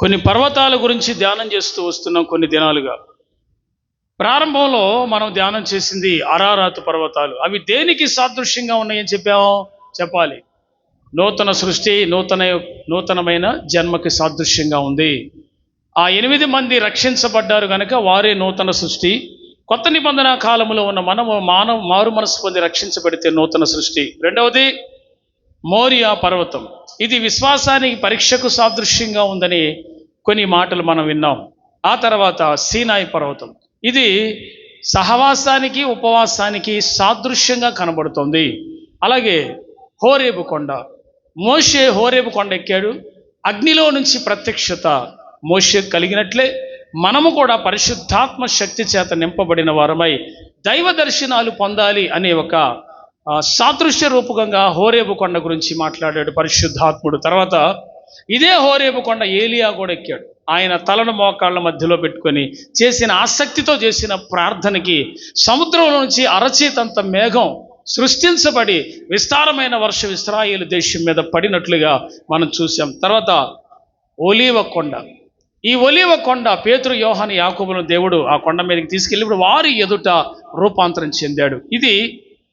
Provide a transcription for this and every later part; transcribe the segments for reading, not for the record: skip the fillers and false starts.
కొన్ని పర్వతాల గురించి ధ్యానం చేస్తూ వస్తున్నాం కొన్ని దినాలుగా. ప్రారంభంలో మనం ధ్యానం చేసింది అరారాతు పర్వతాలు. అవి దేనికి సాదృశ్యంగా ఉన్నాయని చెప్పాలి. నూతన సృష్టి, నూతనమైన జన్మకి సాదృశ్యంగా ఉంది. ఆ 8 మంది రక్షించబడ్డారు కనుక వారే నూతన సృష్టి. కొత్త నిబంధన కాలంలో ఉన్న మనము మారు మనసు పొంది రక్షించబడితే నూతన సృష్టి. రెండవది మోరియా పర్వతం. ఇది విశ్వాసానికి పరీక్షకు సాదృశ్యంగా ఉందని కొన్ని మాటలు మనం విన్నాం. ఆ తర్వాత సీనాయి పర్వతం. ఇది సహవాసానికి ఉపవాసానికి సాదృశ్యంగా కనబడుతుంది. అలాగే హోరేబు కొండ. మోషే హోరేబు కొండ ఎక్కాడు. అగ్నిలో నుంచి ప్రత్యక్షత మోషే కలిగినట్లే మనము కూడా పరిశుద్ధాత్మ శక్తి చేత నింపబడిన వారమై దైవ దర్శనాలు పొందాలి అనే ఒక సాదృశ్య రూపకంగా హోరేబు కొండ గురించి మాట్లాడాడు పరిశుద్ధాత్ముడు. తర్వాత ఇదే హోరేబు కొండ ఏలియా కూడా ఎక్కాడు. ఆయన తలను మోకాళ్ళ మధ్యలో పెట్టుకొని చేసిన ఆసక్తితో చేసిన ప్రార్థనకి సముద్రంలో నుంచి అరచేతంత మేఘం సృష్టించబడి విస్తారమైన వర్షం ఇశ్రాయేలు దేశం మీద పడినట్లుగా మనం చూసాం. తర్వాత ఒలీవ కొండ. ఈ ఒలీవ కొండ పేతురు, యోహాను, యాకోబులను దేవుడు ఆ కొండ మీదకి తీసుకెళ్ళినప్పుడు వారి ఎదుట రూపాంతరం చెందాడు. ఇది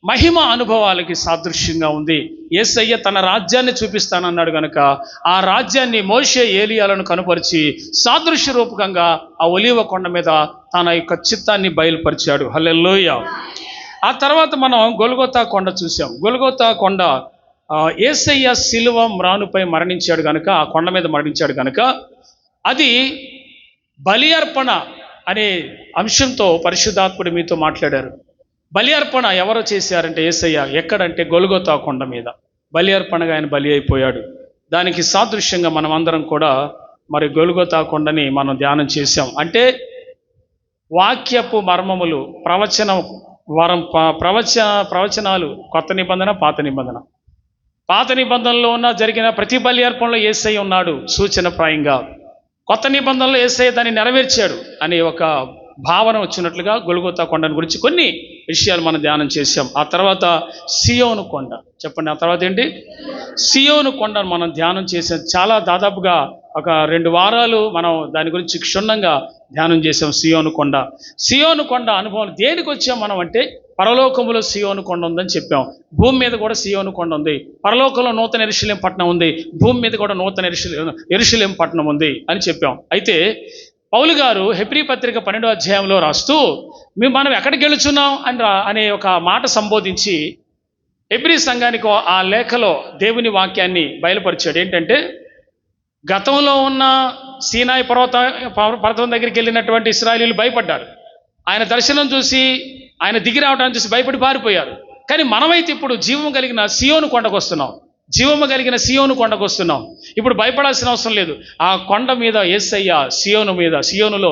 మహిమ అనుభవాలకి సాదృశ్యంగా ఉంది. యేసయ్య తన రాజ్యాన్ని చూపిస్తానన్నాడు కనుక ఆ రాజ్యాన్ని మోషే ఏలియాలను కనుపరిచి సాదృశ్య రూపకంగా ఆ ఒలీవ కొండ మీద తన యొక్క చిత్తాన్ని బయలుపరిచాడు. హల్లెలూయా. ఆ తర్వాత మనం గొల్గొతా కొండ చూసాం. గొల్గొతా కొండ యేసయ్య శిలువ మ్రానుపై మరణించాడు కనుక, ఆ కొండ మీద మరణించాడు కనుక అది బలి అర్పణ అనే అంశంతో పరిశుద్ధాత్ముడు మీతో మాట్లాడారు. బలి అర్పణ ఎవరు చేశారంటే యేసయ్య. ఎక్కడంటే గొల్గొతా కొండ మీద బలి అర్పణగా ఆయన బలి అయిపోయాడు. దానికి సాదృశ్యంగా మనం అందరం కూడా మరి గొల్గొతా కొండని మనం ధ్యానం చేశాం. అంటే వాక్యపు మర్మములు, ప్రవచనాలు, కొత్త నిబంధన, పాత నిబంధన. పాత నిబంధనలో జరిగిన ప్రతి బలి అర్పణలో యేసయ్య ఉన్నాడు సూచనప్రాయంగా. కొత్త నిబంధనలో యేసయ్య దాన్ని నెరవేర్చాడు అనే ఒక భావన వచ్చినట్లుగా గొల్గొతా కొండను గురించి కొన్ని విషయాలు మనం ధ్యానం చేశాం. ఆ తర్వాత సియోను కొండ. చెప్పండి, ఆ తర్వాత ఏంటి? సియోను కొండను మనం ధ్యానం చేసాం. చాలా దాదాపుగా ఒక 2 వారాలు మనం దాని గురించి క్షుణ్ణంగా ధ్యానం చేసాం. సియోను కొండ అనుభవం దేనికి వచ్చాం మనం అంటే, పరలోకములో సియోను కొండ ఉందని చెప్పాం. భూమి మీద కూడా సియోను కొండ ఉంది. పరలోకంలో నూతన యెరూషలేము పట్టణం ఉంది. భూమి మీద కూడా నూతన యెరూషలేము పట్టణం ఉంది అని చెప్పాం. అయితే పౌలు గారు హెబ్రీ పత్రిక 12వ అధ్యాయంలో రాస్తూ మనం ఎక్కడికి వెళుచున్నాం అనే ఒక మాట సంబోధించి హెబ్రీ సంఘానికి ఆ లేఖలో దేవుని వాక్యాన్ని బయలుపరిచాడు. ఏంటంటే, గతంలో ఉన్న సీనాయి పర్వతం దగ్గరికి వెళ్ళినటువంటి ఇశ్రాయేలీయులు భయపడ్డారు. ఆయన దర్శనం చూసి, ఆయన దిగి రావడానికి చూసి భయపడి పారిపోయారు. కానీ మనమైతే ఇప్పుడు జీవము కలిగిన సియోను కొండకు వస్తున్నాం. ఇప్పుడు భయపడాల్సిన అవసరం లేదు. ఆ కొండ మీద యేసయ్య సియోనులో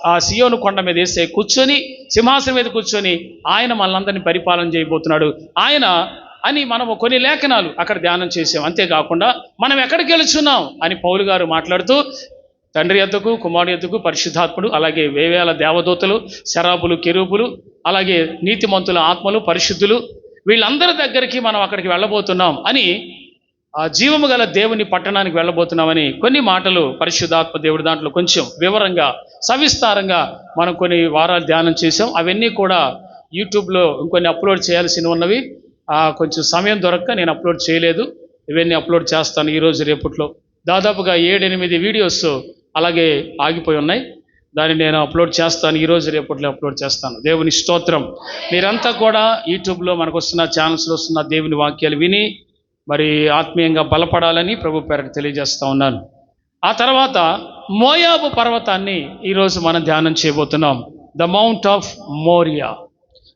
ఆ సియోను కొండ మీద యేసయ్య కూర్చొని, సింహాసనం మీద కూర్చొని ఆయన మనలందరినీ పరిపాలన చేయబోతున్నాడు. ఆయన అని మనము కొన్ని లేఖనాలు అక్కడ ధ్యానం చేసాం. అంతేకాకుండా మనం ఎక్కడికి వెళుచున్నాం అని పౌలు గారు మాట్లాడుతూ తండ్రి యొద్దకు, కుమారుడి యొద్దకు, పరిశుద్ధాత్ముడు, అలాగే వేవేల దేవదూతలు, శరాబులు, కెరూబులు, అలాగే నీతిమంతుల ఆత్మలు, పరిశుద్ధులు, వీళ్ళందరి దగ్గరికి మనం అక్కడికి వెళ్ళబోతున్నాం అని, ఆ జీవము గల దేవుని పట్టణానికి వెళ్ళబోతున్నామని కొన్ని మాటలు పరిశుద్ధాత్మ దేవుడి దాంట్లో కొంచెం వివరంగా, సవిస్తారంగా మనం కొన్ని వారాలు ధ్యానం చేసాం. అవన్నీ కూడా యూట్యూబ్లో ఇంకొన్ని అప్లోడ్ చేయాల్సి ఉన్నవి. కొంచెం సమయం దొరక్క నేను అప్లోడ్ చేయలేదు. ఇవన్నీ అప్లోడ్ చేస్తాను ఈరోజు రేపట్లో. దాదాపుగా 7-8 వీడియోస్ అలాగే ఆగిపోయి ఉన్నాయి. దాన్ని నేను అప్లోడ్ చేస్తాను. ఈరోజు రేపట్లో అప్లోడ్ చేస్తాను. దేవుని స్తోత్రం. మీరంతా కూడా యూట్యూబ్లో మనకు వస్తున్న ఛానల్స్లో వస్తున్న దేవుని వాక్యాలు విని మరి ఆత్మీయంగా బలపడాలని ప్రభు పేరట తెలియజేస్తూ ఉన్నాను. ఆ తర్వాత మోయాబు పర్వతాన్ని ఈరోజు మనం ధ్యానం చేయబోతున్నాం. ద మౌంట్ ఆఫ్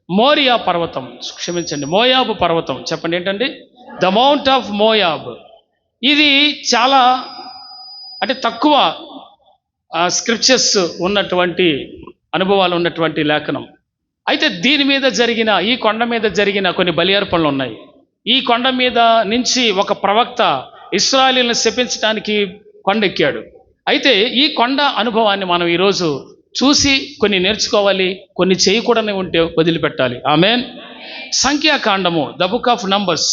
మోరియా పర్వతం, క్షమించండి, మోయాబు పర్వతం. చెప్పండి ఏంటండి? The mount of Moab. ఇది చాలా అంటే తక్కువ స్క్రిప్చర్స్ ఉన్నటువంటి అనుభవాలు ఉన్నటువంటి లేఖనం. అయితే దీని మీద జరిగిన, ఈ కొండ మీద జరిగిన కొన్ని బలి అర్పణలు ఉన్నాయి. ఈ కొండ మీద నుంచి ఒక ప్రవక్త ఇశ్రాయేలును శపించడానికి కొండెక్కాడు. అయితే ఈ కొండ అనుభవాన్ని మనం ఈరోజు చూసి కొన్ని నేర్చుకోవాలి, కొన్ని చేయకూడని ఉంటే వదిలిపెట్టాలి. ఆమేన్. సంఖ్యాకాండము, ద బుక్ ఆఫ్ నంబర్స్,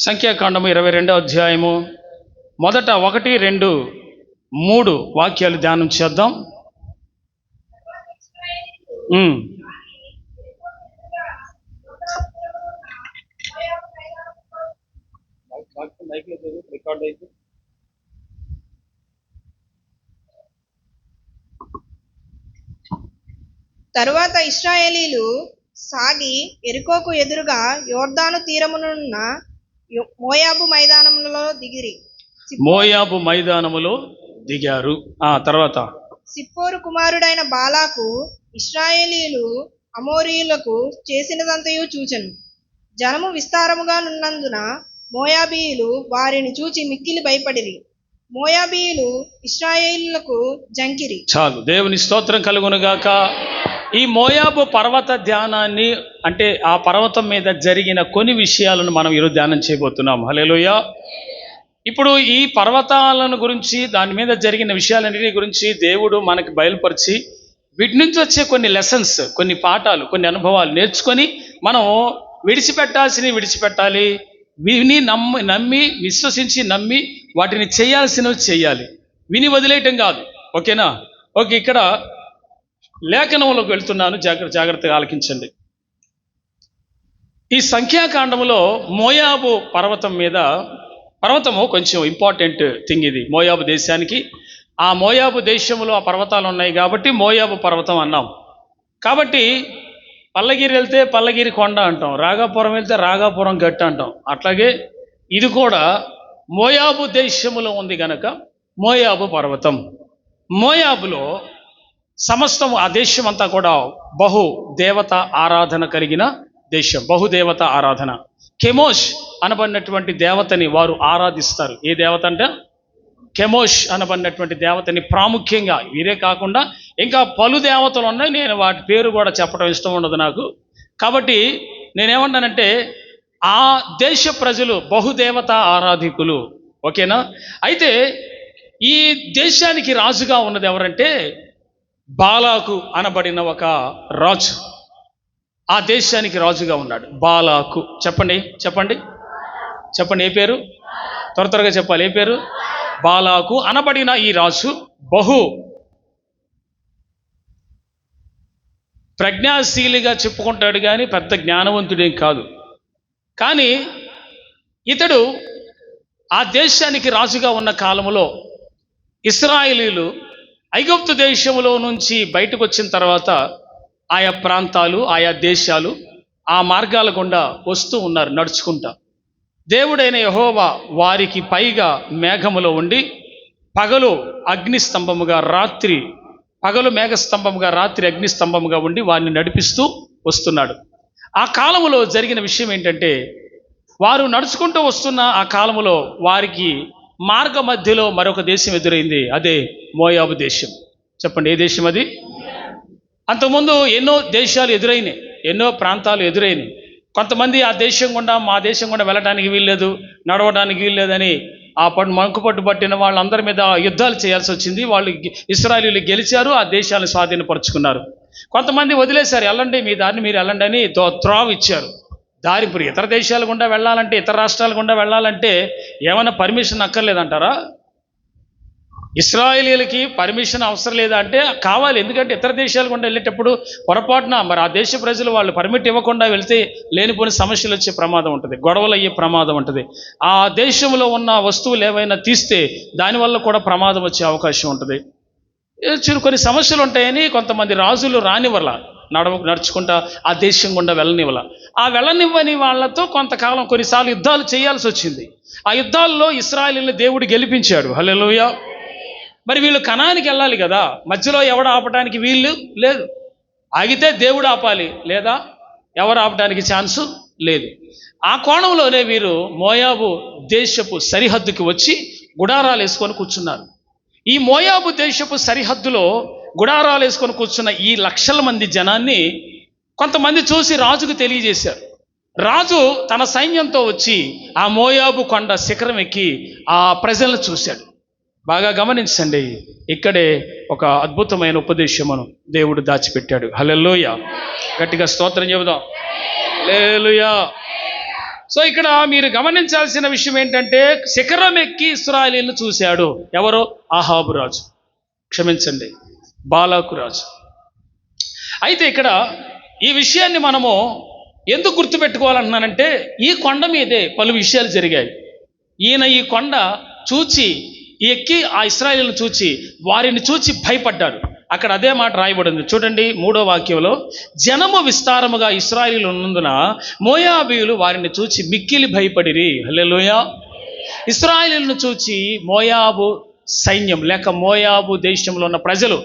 సంఖ్యాకాండము 22వ అధ్యాయము మొదట 1, 2, 3 వాక్యాలు ధ్యానం చేద్దాం. తరువాత ఇశ్రాయేలీలు సాగి యెరికోకు ఎదురుగా యోర్దాను తీరమునున్న మోయాబు మైదానములో దిగారు. తర్వాత సిప్పోరు కుమారుడైన బాలాకు ఇశ్రాయేలీలు అమోరీయులకు చేసినదంతయు చూచెను. జనము విస్తారముగా నున్నందున మోయాబీయులు వారిని చూచి మిక్కిలి భయపడిరి. మోయాబీయులు ఇశ్రాయేలీయులకు జంకిరి. చాలు, దేవుని స్తోత్రం కలుగునుగాక. ఈ మోయాబు పర్వత ధ్యానాన్ని, అంటే ఆ పర్వతం మీద జరిగిన కొన్ని విషయాలను మనం ఈరోజు ధ్యానం చేయబోతున్నాం. హల్లెలూయా. ఇప్పుడు ఈ పర్వతాలను గురించి, దాని మీద జరిగిన విషయాలన్నిటి గురించి దేవుడు మనకి బయలుపరిచి వీటి నుంచి వచ్చే కొన్ని లెసన్స్, కొన్ని పాఠాలు, కొన్ని అనుభవాలు నేర్చుకొని మనం విడిచిపెట్టాలి, విని నమ్మి విశ్వసించి నమ్మి వాటిని చేయాల్సినవి చేయాలి, విని వదిలేయటం కాదు. ఓకేనా? ఓకే, ఇక్కడ లేఖనంలోకి వెళ్తున్నాను, జాగ్రత్తగా ఆలకించండి. ఈ సంఖ్యాకాండములో మోయాబు పర్వతము కొంచెం ఇంపార్టెంట్ థింగ్. ఇది మోయాబు దేశానికి, ఆ మోయాబు దేశంలో ఆ పర్వతాలు ఉన్నాయి కాబట్టి మోయాబు పర్వతం అన్నాం. కాబట్టి పల్లగిరి వెళ్తే పల్లగిరి కొండ అంటాం, రాగాపురం వెళ్తే రాగాపురం గట్టు అంటాం. అట్లాగే ఇది కూడా మోయాబు దేశములో ఉంది గనక మోయాబు పర్వతం. మోయాబులో సమస్తము, ఆ దేశం అంతా కూడా బహుదేవత ఆరాధన కలిగిన దేశం. బహుదేవత ఆరాధన. కెమోష్ అనబడినటువంటి దేవతని వారు ఆరాధిస్తారు. ఏ దేవత అంటే కెమోష్ అనబడినటువంటి దేవతని ప్రాముఖ్యంగా. వీరే కాకుండా ఇంకా పలు దేవతలు ఉన్నాయి, నేను వాటి పేరు కూడా చెప్పడం ఇష్టం ఉండదు నాకు. కాబట్టి నేనేమన్నానంటే ఆ దేశ ప్రజలు బహుదేవత ఆరాధికులు. ఓకేనా? అయితే ఈ దేశానికి రాజుగా ఉన్నది ఎవరంటే బాలాకు అనబడిన ఒక రాజు. ఆ దేశానికి రాజుగా ఉన్నాడు బాలాకు. చెప్పండి. ఏ పేరు? త్వరగా చెప్పాలి. ఏ పేరు? బాలాకు అనబడిన ఈ రాజు బహు ప్రజ్ఞాశీలిగా చెప్పుకుంటాడు, కానీ పెద్ద జ్ఞానవంతుడేం కాదు. కానీ ఇతడు ఆ దేశానికి రాజుగా ఉన్న కాలంలో ఇశ్రాయేలీయులు ఐగుప్తు దేశంలో నుంచి బయటకు వచ్చిన తర్వాత ఆయా ప్రాంతాలు, ఆయా దేశాలు, ఆ మార్గాల గుండా వస్తూ ఉన్నారు నడుచుకుంటా. దేవుడైన యెహోవా వారికి పైగా మేఘములో ఉండి పగలు మేఘస్తంభముగా రాత్రి అగ్నిస్తంభముగా ఉండి వారిని నడిపిస్తూ వస్తున్నాడు. ఆ కాలములో జరిగిన విషయం ఏంటంటే, వారు నడుచుకుంటూ వస్తున్న ఆ కాలములో వారికి మార్గ మధ్యలో మరొక దేశం ఎదురైంది. అదే మోయాబు దేశం. చెప్పండి, ఏ దేశం అది? అంతకుముందు ఎన్నో దేశాలు ఎదురైనాయి, ఎన్నో ప్రాంతాలు ఎదురైనాయి. కొంతమంది ఆ దేశం గుండా, మా దేశం గుండా వెళ్ళడానికి వీల్లేదు, నడవడానికి వీల్లేదని ఆ మంకుపట్టు పట్టిన వాళ్ళందరి మీద యుద్ధాలు చేయాల్సి వచ్చింది. వాళ్ళు ఇశ్రాయేలీయులు గెలిచారు, ఆ దేశాలను స్వాధీనపరుచుకున్నారు. కొంతమంది వదిలేశారు, వెళ్ళండి మీ దారిని మీరు వెళ్ళండి అని త్రోవ ఇచ్చారు. దారి. ఇప్పుడు ఇతర దేశాల గుండా వెళ్ళాలంటే, ఇతర రాష్ట్రాల గుండా వెళ్ళాలంటే ఏమైనా పర్మిషన్ అక్కర్లేదంటారా? ఇశ్రాయేలీయులకి పర్మిషన్ అవసరం లేదా అంటే కావాలి. ఎందుకంటే ఇతర దేశాల గుండా వెళ్ళేటప్పుడు పొరపాటున మరి ఆ దేశ ప్రజలు వాళ్ళు పర్మిట్ ఇవ్వకుండా వెళ్తే లేనిపోని సమస్యలు వచ్చే ప్రమాదం ఉంటుంది, గొడవలు అయ్యే ప్రమాదం ఉంటుంది. ఆ దేశంలో ఉన్న వస్తువులు ఏవైనా తీస్తే దానివల్ల కూడా ప్రమాదం వచ్చే అవకాశం ఉంటుంది. కొన్ని సమస్యలు ఉంటాయని కొంతమంది రాజులు రానివ్వాల, నడుచుకుంటా ఆ దేశం గుండా వెళ్ళనివ్వాల. ఆ వెళ్ళనివ్వని వాళ్ళతో కొంతకాలం కొన్నిసార్లు యుద్ధాలు చేయాల్సి వచ్చింది. ఆ యుద్ధాల్లో ఇశ్రాయేలీయులను దేవుడు గెలిపించాడు. హల్లెలూయా. మరి వీళ్ళు కనానికి వెళ్ళాలి కదా, మధ్యలో ఎవడు ఆపడానికి వీళ్ళు లేదు. ఆగితే దేవుడు ఆపాలి, లేదా ఎవరు ఆపడానికి ఛాన్సు లేదు. ఆ కోణంలోనే వీరు మోయాబు దేశపు సరిహద్దుకి వచ్చి గుడారాలు వేసుకొని కూర్చున్నారు. ఈ మోయాబు దేశపు సరిహద్దులో గుడారాలు వేసుకొని కూర్చున్న ఈ లక్షల మంది జనాన్ని కొంతమంది చూసి రాజుకు తెలియజేశారు. రాజు తన సైన్యంతో వచ్చి ఆ మోయాబు కొండ శిఖరం ఎక్కి ఆ ప్రజలను చూశాడు. బాగా గమనించండి, ఇక్కడే ఒక అద్భుతమైన ఉపదేశమును దేవుడు దాచిపెట్టాడు. హల్లెలూయా. గట్టిగా స్తోత్రం చెబుదాం. హల్లెలూయా. సో ఇక్కడ మీరు గమనించాల్సిన విషయం ఏంటంటే శిఖరం ఎక్కి ఇశ్రాయేలీయులను చూశాడు. ఎవరు? అహాబు రాజు, క్షమించండి, బాలాకు రాజు. అయితే ఇక్కడ ఈ విషయాన్ని మనము ఎందుకు గుర్తుపెట్టుకోవాలంటున్నానంటే ఈ కొండ మీదే పలు విషయాలు జరిగాయి. ఈయన ఈ కొండ చూచి ఎక్కి ఆ ఇశ్రాయేలును చూచి వారిని చూచి భయపడ్డాడు. అక్కడ అదే మాట రాయబడింది చూడండి, 3వ వాక్యంలో, జనము విస్తారముగా ఇశ్రాయేలీయులు ఉన్నందున మోయాబీయులు వారిని చూచి మిక్కిలి భయపడిరి. హల్లెలూయా. ఇశ్రాయేలీయులను చూచి మోయాబు సైన్యం లేక మోయాబు దేశంలో ఉన్న ప్రజలు,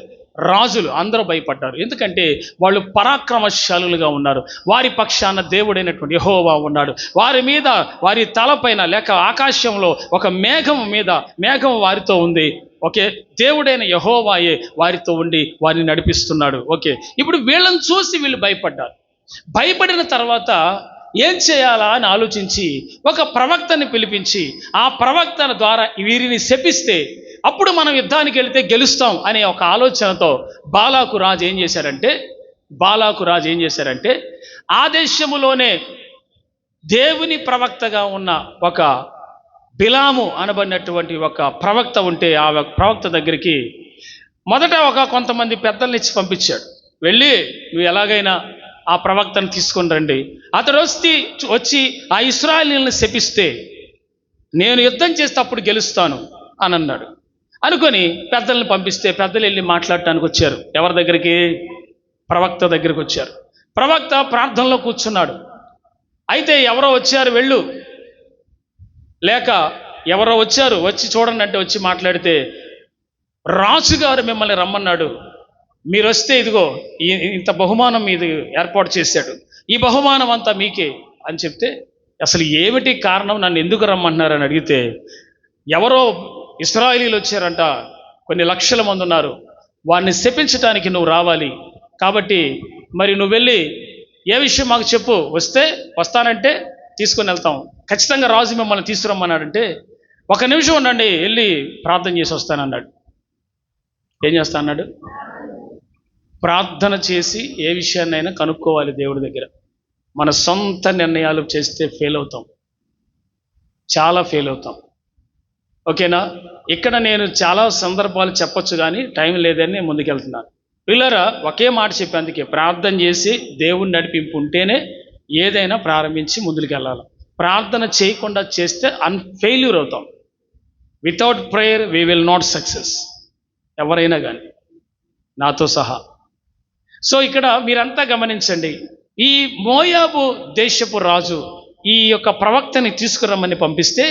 రాజులు అందరూ భయపడ్డారు. ఎందుకంటే వాళ్ళు పరాక్రమశాలులుగా ఉన్నారు. వారి పక్షాన దేవుడైనటువంటి యెహోవా ఉన్నాడు. వారి మీద, వారి తలపైన లేక ఆకాశంలో ఒక మేఘం వారితో ఉంది. ఓకే, దేవుడైన యెహోవాయే వారితో ఉండి వారిని నడిపిస్తున్నాడు. ఓకే, ఇప్పుడు వీళ్ళని చూసి వీళ్ళు భయపడ్డారు. భయపడిన తర్వాత ఏం చేయాలా అని ఆలోచించి ఒక ప్రవక్తని పిలిపించి ఆ ప్రవక్తన ద్వారా వీరిని శపిస్తే అప్పుడు మనం యుద్ధానికి వెళితే గెలుస్తాం అనే ఒక ఆలోచనతో బాలాకు రాజు ఏం చేశారంటే ఆ దేశములోనే దేవుని ప్రవక్తగా ఉన్న ఒక బిలాము అనబడినటువంటి ఒక ప్రవక్త ఉంటే ఆ ప్రవక్త దగ్గరికి మొదట కొంతమంది పెద్దల్ని ఇచ్చి పంపించాడు. వెళ్ళి నువ్వు ఎలాగైనా ఆ ప్రవక్తను తీసుకొని రండి, అతడు వచ్చి ఆ ఇశ్రాయేలీయులను శపిస్తే నేను యుద్ధం చేస్తే అప్పుడు గెలుస్తాను అని అన్నాడు. అనుకొని పెద్దల్ని పంపిస్తే పెద్దలు వెళ్ళి మాట్లాడటానికి వచ్చారు. ఎవరి దగ్గరికి? ప్రవక్త దగ్గరికి వచ్చారు. ప్రవక్త ప్రార్థనలో కూర్చున్నాడు. అయితే ఎవరో వచ్చారు వెళ్ళు, లేక ఎవరో వచ్చారు వచ్చి చూడండి అంటే వచ్చి మాట్లాడితే రాజుగారు మిమ్మల్ని రమ్మన్నాడు, మీరు వస్తే ఇదిగో ఇంత బహుమానం మీది ఏర్పాటు చేశాడు, ఈ బహుమానం అంతా మీకే అని చెప్తే అసలు ఏమిటి కారణం, నన్ను ఎందుకు రమ్మంటున్నారని అడిగితే ఎవరో ఇశ్రాయేలీయులు వచ్చారంట, కొన్ని లక్షల మంది ఉన్నారు, వారిని శపించటానికి నువ్వు రావాలి, కాబట్టి మరి నువ్వు వెళ్ళి ఏ విషయం మాకు చెప్పు, వస్తానంటే తీసుకొని వెళ్తాం, ఖచ్చితంగా రాజు మిమ్మల్ని తీసుకురమ్మన్నాడంటే 1 నిమిషం ఉండండి వెళ్ళి ప్రార్థన చేసి వస్తానన్నాడు. ఏం చేస్తా అన్నాడు? ప్రార్థన చేసి ఏ విషయాన్నైనా కనుక్కోవాలి దేవుడి దగ్గర. మన సొంత నిర్ణయాలు చేస్తే చాలా ఫెయిల్ అవుతాం. ఓకేనా? ఇక్కడ నేను చాలా సందర్భాలు చెప్పొచ్చు కానీ టైం లేదని ముందుకెళ్తున్నాను. పిల్లరా, ఒకే మాట చెప్పేందుకే ప్రార్థన చేసి దేవుని నడిపింపు ఉంటేనే ఏదైనా ప్రారంభించి ముందుకు వెళ్ళాలి. ప్రార్థన చేయకుండా చేస్తే ఫెయిల్యూర్ అవుతాం. Without prayer we will not success. ఎవరైనా కానీ, నాతో సహా. సో ఇక్కడ మీరంతా గమనించండి, ఈ మోయాబు దేశపు రాజు ఈ యొక్క ప్రవక్తని తీసుకురమ్మని పంపిస్తే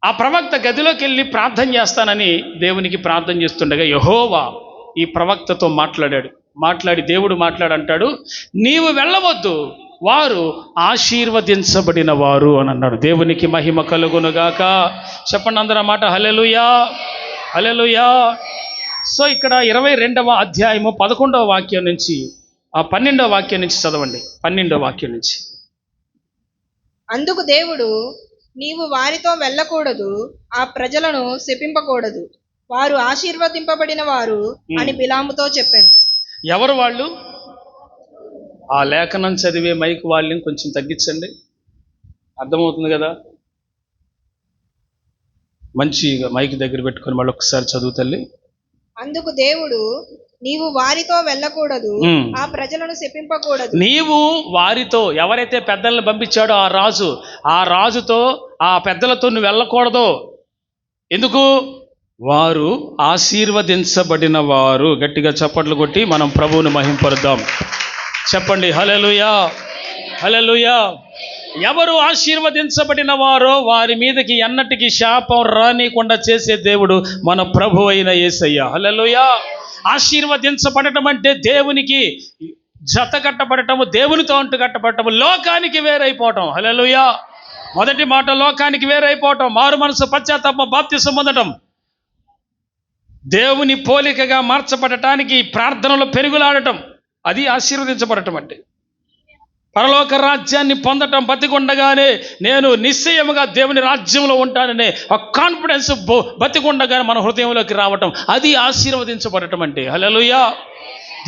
ఆ ప్రవక్త గదిలోకి వెళ్ళి ప్రార్థన చేస్తానని దేవునికి ప్రార్థన చేస్తుండగా యెహోవా ఈ ప్రవక్తతో మాట్లాడి దేవుడు మాట్లాడంటాడు, నీవు వెళ్ళవద్దు, వారు ఆశీర్వదించబడిన వారు అని అన్నాడు. దేవునికి మహిమ కలుగునుగాక. చెప్పండి అందరూ మాట హల్లెలూయా, హల్లెలూయా. సో ఇక్కడ 22వ అధ్యాయము 11వ వాక్యం నుంచి 12వ వాక్యం నుంచి చదవండి. 12వ వాక్యం నుంచి. అందుకు దేవుడు, నీవు వారితో వెళ్ళకూడదు, ఆ ప్రజలను శపింపకూడదు, వారు ఆశీర్వదింపబడిన వారు అని బిలాముతో చెప్పాను. ఎవరు వాళ్ళు? ఆ లేఖనం చదివే మైక్ వాళ్ళని కొంచెం తగ్గించండి, అర్థమవుతుంది కదా. మంచిగా మైక్ దగ్గర పెట్టుకొని మళ్ళీ ఒకసారి చదువు తల్లి. అందుకు దేవుడు, నీవు వారితో వెళ్ళకూడదు, ఆ ప్రజలను శపింపకూడదు. నీవు వారితో, ఎవరైతే పెద్దలను పంపించాడో ఆ రాజుతో ఆ పెద్దలతో నువ్వు వెళ్ళకూడదు. ఎందుకు? వారు ఆశీర్వదించబడిన వారు. గట్టిగా చప్పట్లు కొట్టి మనం ప్రభువుని మహింపరుద్దాం. చెప్పండి హల్లెలూయా, హల్లెలూయా. ఎవరు ఆశీర్వదించబడిన వారో వారి మీదకి ఎన్నటికీ శాపం రానికుండా చేసే దేవుడు మన ప్రభు అయిన యేసయ్య. హల్లెలూయా. ఆశీర్వదించబడటం అంటే దేవునికి జత కట్టబడటము, దేవునితో అంటు కట్టబడటము, లోకానికి వేరైపోవటం. హల్లెలూయా. మొదటి మాట లోకానికి వేరైపోవటం, మారు మనసు, పశ్చాత్తాపం, బాప్తిసం పొందటం, దేవుని పోలికగా మార్చబడటానికి ప్రార్థనలో పెరుగులాడటం, అది ఆశీర్వదించబడటం అంటే. పరలోక రాజ్యాన్ని పొందటం, బతికుండగానే నేను నిశ్చయముగా దేవుని రాజ్యంలో ఉంటాననే ఆ కాన్ఫిడెన్స్ బతికుండగానే మన హృదయంలోకి రావటం, అది ఆశీర్వదించబడటం అంటే. హల్లెలూయా.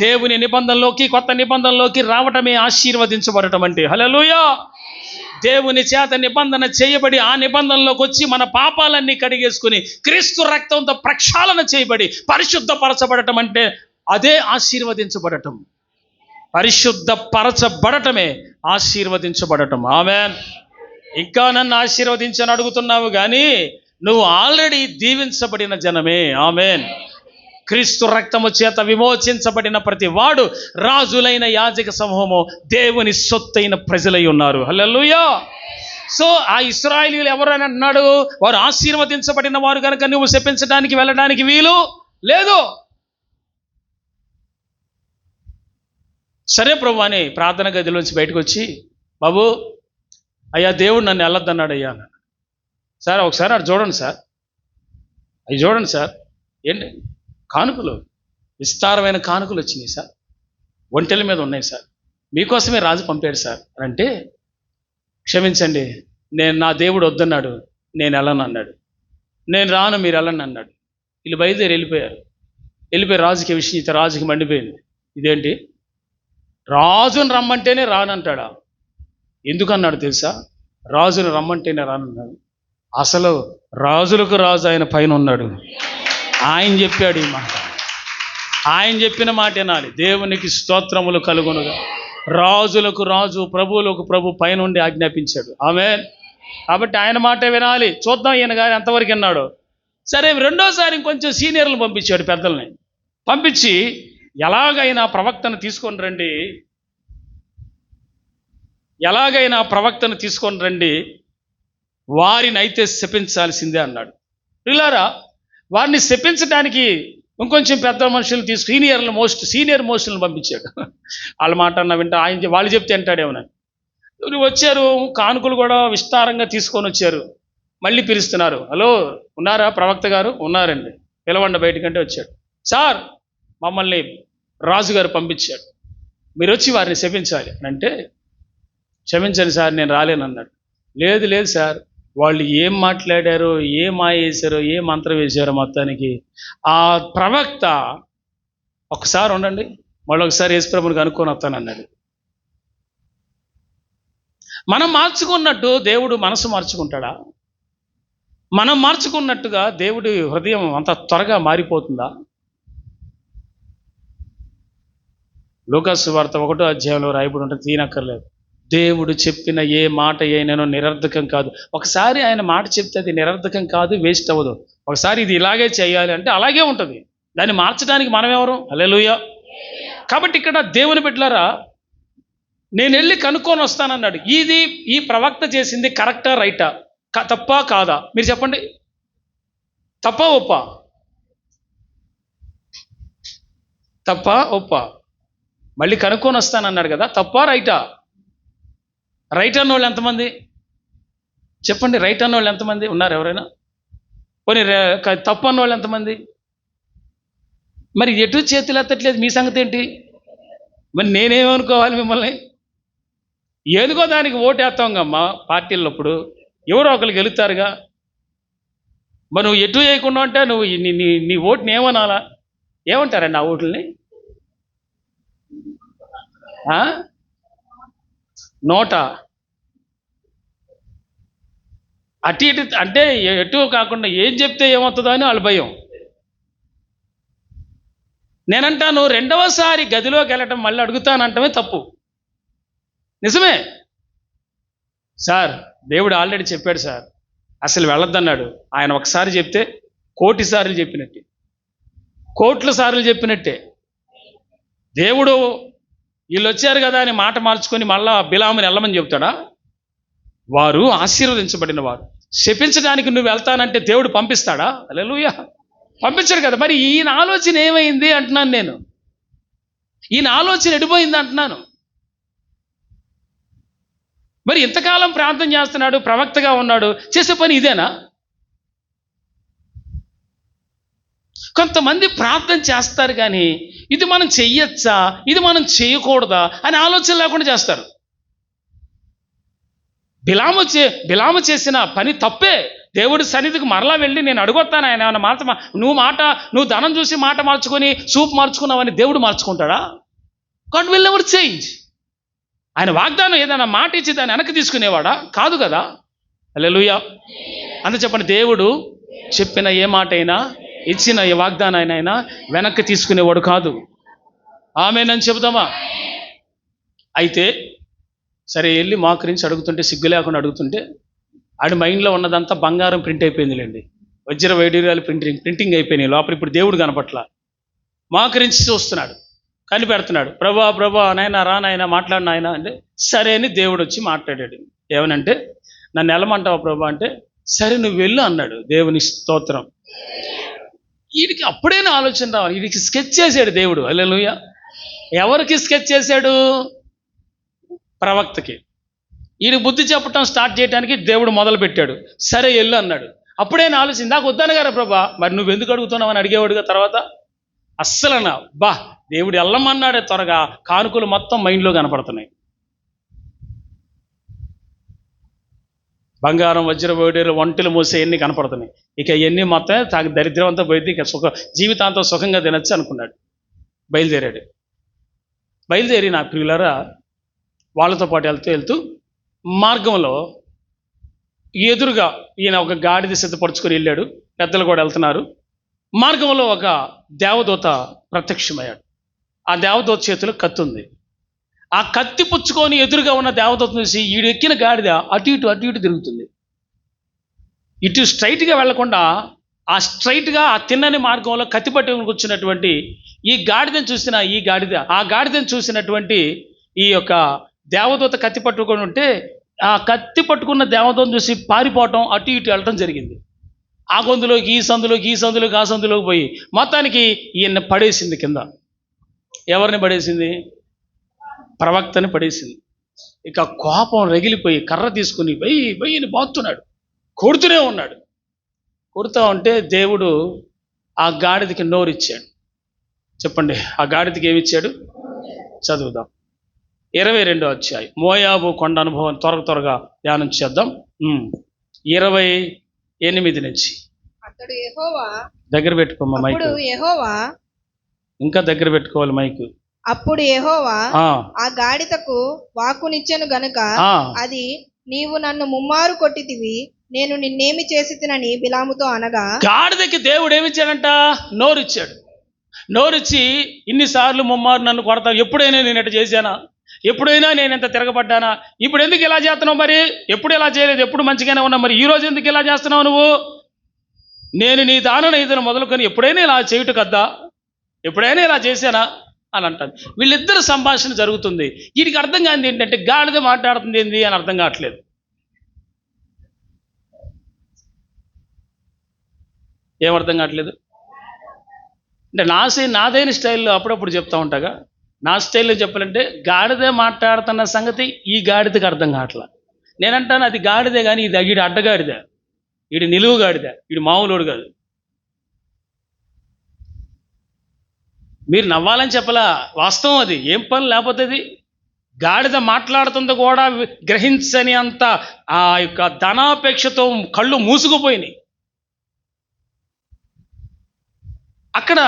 దేవుని నిబంధనలోకి, కొత్త నిబంధనలోకి రావటమే ఆశీర్వదించబడటం అంటే. హల్లెలూయా. దేవుని చేత నిబంధన చేయబడి ఆ నిబంధనలోకి వచ్చి మన పాపాలన్నీ కడిగేసుకుని క్రీస్తు రక్తంతో ప్రక్షాళన చేయబడి పరిశుద్ధపరచబడటం అంటే అదే ఆశీర్వదించబడటం. పరిశుద్ధపరచబడటమే ఆశీర్వదించబడటం. ఆమేన్. ఇంకా నన్ను ఆశీర్వదించని అడుగుతున్నావు కానీ నువ్వు ఆల్రెడీ దీవించబడిన జనమే. ఆమేన్. క్రీస్తు రక్తము చేత విమోచించబడిన ప్రతి వాడు రాజులైన యాజక సమూహము దేవుని సొత్తైన ప్రజలై ఉన్నారు. హల్లెలూయా. సో ఆ ఇశ్రాయేలీయులు ఎవరని అన్నాడు? వారు ఆశీర్వదించబడిన వారు కనుక నువ్వు శపించడానికి వెళ్ళడానికి వీలు లేదు. సరే ప్రభు అని ప్రార్థన గదిలోంచి బయటకు వచ్చి, బాబు అయ్యా దేవుడు నన్ను వెళ్ళొద్దన్నాడు అయ్యా అన్నాడు. సార్ ఒకసారి అటు చూడండి సార్, అవి చూడండి సార్, ఏంటి కానుకలు, విస్తారమైన కానుకలు వచ్చినాయి సార్, ఒంటెల మీద ఉన్నాయి సార్, మీకోసమే రాజు పంపాడు సార్ అని అంటే, క్షమించండి నా దేవుడు వద్దన్నాడు, నేను వెళ్ళను అన్నాడు. నేను రాను, మీరు వెళ్ళండి అన్నాడు. వీళ్ళు బయలుదేరి వెళ్ళిపోయి రాజుకి విషయం ఇస్తే రాజుకి మండిపోయింది. ఇదేంటి రాజును రమ్మంటేనే రానంటాడా? ఎందుకన్నాడు తెలుసా? రాజును రమ్మంటేనే రానన్నాడు. అసలు రాజులకు రాజు ఆయన పైన ఉన్నాడు. ఆయన చెప్పాడు ఈ మాట. ఆయన చెప్పిన మాట వినాలి. దేవునికి స్తోత్రములు కలుగునుగా. రాజులకు రాజు, ప్రభువులకు ప్రభు పైనుండి ఆజ్ఞాపించాడు. ఆమేన్. కాబట్టి ఆయన మాటే వినాలి. చూద్దాం ఈయన గారు ఎంతవరకు విన్నాడు. సరే రెండోసారి ఇంకొంచెం సీనియర్లను పంపించాడు, పెద్దల్ని పంపించి, ఎలాగైనా ప్రవక్తను తీసుకొని రండి, ఎలాగైనా ప్రవక్తను తీసుకొని రండి, వారిని అయితే శపించాల్సిందే అన్నాడు. పిల్లారా, వారిని శపించడానికి ఇంకొంచెం పెద్ద మనుషులు సీనియర్ మోస్టులను పంపించాడు. వాళ్ళ మాట అన్న వింటా, వాళ్ళు చెప్తే అంటాడేమోనని. వచ్చారు, కానుకలు కూడా విస్తారంగా తీసుకొని వచ్చారు. మళ్ళీ పిలుస్తున్నారు. హలో ఉన్నారా ప్రవక్త గారు? ఉన్నారండి, పిలవండి బయటకంటే వచ్చాడు. సార్ మమ్మల్ని రాజుగారు పంపించాడు, మీరు వచ్చి వారిని శపించాలి అని అంటే, క్షమించండి సార్ నేను రాలేనన్నాడు. లేదు సార్, వాళ్ళు ఏం మాట్లాడారో, ఏ మాయ వేశారో, ఏ మంత్రం వేశారో మొత్తానికి ఆ ప్రవక్త ఒకసారి ఉండండి, మళ్ళీ ఒకసారి యేసుప్రభుని కనుక్కొని వస్తానన్నాడు. మనం మార్చుకున్నట్టు దేవుడు మనసు మార్చుకుంటాడా? మనం మార్చుకున్నట్టుగా దేవుడి హృదయం అంత త్వరగా మారిపోతుందా? లూకాసు వార్త 1వ అధ్యాయంలో రాయబడి ఉంటుంది, తీనక్కర్లేదు. దేవుడు చెప్పిన ఏ మాట అయినను నిరర్ధకం కాదు. ఒకసారి ఆయన మాట చెప్తే అది నిరర్ధకం కాదు, వేస్ట్ అవ్వదు. ఒకసారి ఇది ఇలాగే చేయాలి అంటే అలాగే ఉంటుంది. దాన్ని మార్చడానికి మనం ఎవరు? హల్లెలూయా. కాబట్టి ఇక్కడ దేవుని బిడ్డలారా, నేను వెళ్ళి కనుక్కొని వస్తానన్నాడు. ఈ ప్రవక్త చేసింది కరెక్టా రైటా, తప్పా కాదా? మీరు చెప్పండి. తప్పా ఒప్పా? తప్పా ఒప్పా? మళ్ళీ కనుక్కొని వస్తానన్నాడు కదా, తప్పా రైటా? రైట్ అన్న వాళ్ళు ఎంతమంది చెప్పండి? రైట్ అన్న వాళ్ళు ఎంతమంది ఉన్నారు? ఎవరైనా? పోనీ తప్పు అన్న వాళ్ళు ఎంతమంది? మరి ఎటు చేతులు ఎత్తట్లేదు, మీ సంగతి ఏంటి? మరి నేనేమనుకోవాలి మిమ్మల్ని? ఏదిగో దానికి ఓటేస్తాంగమ్మా పార్టీలప్పుడు, ఎవరో ఒకరు గెలుస్తారుగా. మరి నువ్వు ఎటు చేయకుండా అంటే నువ్వు నీ ఓటుని ఏమనాలా? ఏమంటారండి ఆ ఓట్లని? నోట అటు ఇటు అంటే ఎటు కాకుండా ఏం చెప్తే ఏమవుతుందో అని వాళ్ళ భయం. నేనంటాను, రెండవసారి గదిలోకి వెళ్ళటం మళ్ళీ అడుగుతానంటమే తప్పు. నిజమే సార్, దేవుడు ఆల్రెడీ చెప్పాడు సార్, అసలు వెళ్ళొద్దన్నాడు. ఆయన ఒకసారి చెప్తే 1,000,000 సార్లు చెప్పినట్టే, 1,000,000 సార్లు చెప్పినట్టే. దేవుడు వీళ్ళు వచ్చారు కదా అని మాట మార్చుకొని మళ్ళా బిలాముని వెళ్ళమని చెప్తాడా? వారు ఆశీర్వదించబడిన వారు. శపించడానికి నువ్వు వెళ్తానంటే దేవుడు పంపిస్తాడా? హల్లెలూయా. పంపించాడు కదా. మరి ఈయన ఆలోచన ఏమైంది అంటున్నాను నేను. ఈయన ఆలోచన ఎడిపోయింది అంటున్నాను. మరి ఇంతకాలం ప్రార్థన చేస్తున్నాడు, ప్రవక్తగా ఉన్నాడు, చేసే పని ఇదేనా? కొంతమంది ప్రార్థన చేస్తారు కానీ ఇది మనం చెయ్యొచ్చా, ఇది మనం చేయకూడదా అని ఆలోచన లేకుండా చేస్తారు. బిలాము చేసిన పని తప్పే. దేవుడి సన్నిధికి మరలా వెళ్ళి నేను అడుగొస్తాను, ఆయన ఏమన్నా నువ్వు ధనం చూసి మాట మార్చుకొని సూప్ మార్చుకున్నావని దేవుడు మార్చుకుంటాడా? God will never change. ఆయన వాగ్దానం ఏదైనా మాట ఇచ్చి దాన్ని వెనక్కి తీసుకునేవాడా? కాదు కదా. హల్లెలూయా. అంత చెప్పండి, దేవుడు చెప్పిన ఏ మాట అయినా, ఇచ్చిన ఏ వాగ్దానాన్నైనా వెనక్కి తీసుకునేవాడు కాదు. ఆమేనని చెబుతామా? అయితే సరే వెళ్ళి మోకరించి అడుగుతుంటే, సిగ్గు లేకుండా అడుగుతుంటే, ఆడి మైండ్లో ఉన్నదంతా బంగారం ప్రింట్ అయిపోయిందిలేండి. వజ్ర వైడూర్యాలు ప్రింటింగ్ అయిపోయినాయి లోపల. ఇప్పుడు దేవుడు కనపట్ల. మోకరించి చూస్తున్నాడు, కనిపెడుతున్నాడు. ప్రభా నాయన రా నాయన మాట్లాడిన ఆయన అంటే సరే అని దేవుడు వచ్చి మాట్లాడాడు. ఏమనంటే, నన్ను వెళ్ళమంటావా ప్రభా అంటే, సరే నువ్వు వెళ్ళు అన్నాడు. దేవుని స్తోత్రం. వీడికి అప్పుడైనా ఆలోచన రావాలి. వీడికి స్కెచ్ చేశాడు దేవుడు. హల్లెలూయా. ఎవరికి స్కెచ్ చేశాడు? ప్రవక్తకి. ఈయన బుద్ధి చెప్పటం స్టార్ట్ చేయడానికి దేవుడు మొదలు పెట్టాడు. సరే వెళ్ళు అన్నాడు. అప్పుడైనా ఆలోచన, నాకు వద్దనగారా ప్రభా, మరి నువ్వు ఎందుకు అడుగుతున్నావు అని అడిగేవాడుగా. తర్వాత అస్సలు అన్నా దేవుడు వెళ్ళమన్నాడే త్వరగా, కానుకలు మొత్తం మైండ్లో కనపడుతున్నాయి. బంగారం వజ్ర వైడూర్యాలు ఒంటెలు మోసే ఎన్ని కనపడుతున్నాయి. ఇక ఇవన్నీ మొత్తం దరిద్రం అంతా పోయింది, ఇక జీవితాంతం సుఖంగా తినచ్చు అనుకున్నాడు. బయలుదేరి నా ప్రియులారా, వాళ్ళతో పాటు వెళ్తూ మార్గంలో ఎదురుగా ఈయన ఒక గాడిద సిద్ధపరచుకొని వెళ్ళాడు. పెద్దలు కూడా వెళ్తున్నారు. మార్గంలో ఒక దేవదూత ప్రత్యక్షమయ్యాడు. ఆ దేవదూత చేతిలో కత్తి ఉంది. ఆ కత్తి పుచ్చుకొని ఎదురుగా ఉన్న దేవదూత చూసి ఈడు ఎక్కిన గాడిద అటు ఇటు తిరుగుతుంది. ఇటు స్ట్రైట్గా వెళ్లకుండా ఆ స్ట్రైట్గా ఆ తిన్నని మార్గంలో కత్తి పట్టుకుని కూర్చున్నటువంటి ఈ గాడిదను చూసిన ఆ గాడిదను చూసినటువంటి ఈ యొక్క దేవదూత కత్తి పట్టుకొని ఉంటే, ఆ కత్తి పట్టుకున్న దేవదూతను చూసి పారిపోవటం, అటు ఇటు వెళ్ళటం జరిగింది. ఆ గొంతులోకి ఈ సందులోకి ఆ సందులోకి పోయి మొత్తానికి ఈయన పడేసింది కింద. ఎవరిని పడేసింది? ప్రవక్తని పడేసింది. ఇక కోపం రగిలిపోయి కర్ర తీసుకుని బయ్యని బాగుతున్నాడు, కొడుతూనే ఉన్నాడు. కొడుతూ ఉంటే దేవుడు ఆ గాడిదకి నోరిచ్చాడు. చెప్పండి, ఆ గాడిదకి ఏమిచ్చాడు? చదువుదాం. 22వ అధ్యాయం మోయాబు కొండ అనుభవం త్వరగా ధ్యానం చేద్దాం. 28 నుంచి. అతడు యెహోవా దగ్గర పెట్టుకోమ్మా మైక్. ఇంకా దగ్గర పెట్టుకోవాలి మైక్. అప్పుడు యెహోవా ఆ గాడిదకు వాక్కునిచ్చెను గనుక అది, నీవు నన్ను ముమ్మారు కొట్టితివి, నేను నిన్నేమి చేసి తినని బిలాముతో అనగా, గాడిదకి దేవుడు ఏమిచ్చాడంట? నోరిచ్చాడు. నోరిచ్చి, ఇన్నిసార్లు ముమ్మారు నన్ను కొడతావు, ఎప్పుడైనా నేను ఇట్లా చేశానా? ఎప్పుడైనా నేను ఎంత తిరగబడ్డానా? ఇప్పుడు ఎందుకు ఇలా చేస్తున్నావు? మరి ఎప్పుడు ఇలా చేయలేదు, ఎప్పుడు మంచిగానే ఉన్నా, మరి ఈ రోజు ఎందుకు ఇలా చేస్తున్నావు నువ్వు? నేను నీ దానను ఇతను మొదలుకొని ఎప్పుడైనా ఇలా చేయుట కద్దా? ఎప్పుడైనా ఇలా చేశానా అని అంటాను. వీళ్ళిద్దరు సంభాషణ జరుగుతుంది. వీడికి అర్థం కానిది ఏంటంటే, గాడిద మాట్లాడుతుంది ఏంది అని అర్థం కావట్లేదు. ఏమర్థం కావట్లేదు అంటే, నాదైన స్టైల్లో అప్పుడప్పుడు చెప్తా ఉంటాగా. నా స్టైల్లో చెప్పాలంటే, గాడిదే మాట్లాడుతున్న సంగతి ఈ గాడిదకి అర్థం కావట్లా. నేనంటాను అది గాడిదే, కానీ ఇది వీడి అడ్డగాడిదే, వీడి నిలువు గాడిదే, వీడి మామూలుడు కాదు. మీరు నవ్వాలని చెప్పలా, వాస్తవం అది. ఏం పని లేకపోతే అది. గాడిద మాట్లాడుతుంది కూడా గ్రహించని అంత ఆ యొక్క ధనాపేక్షతో కళ్ళు మూసుకుపోయినాయి. అక్కడ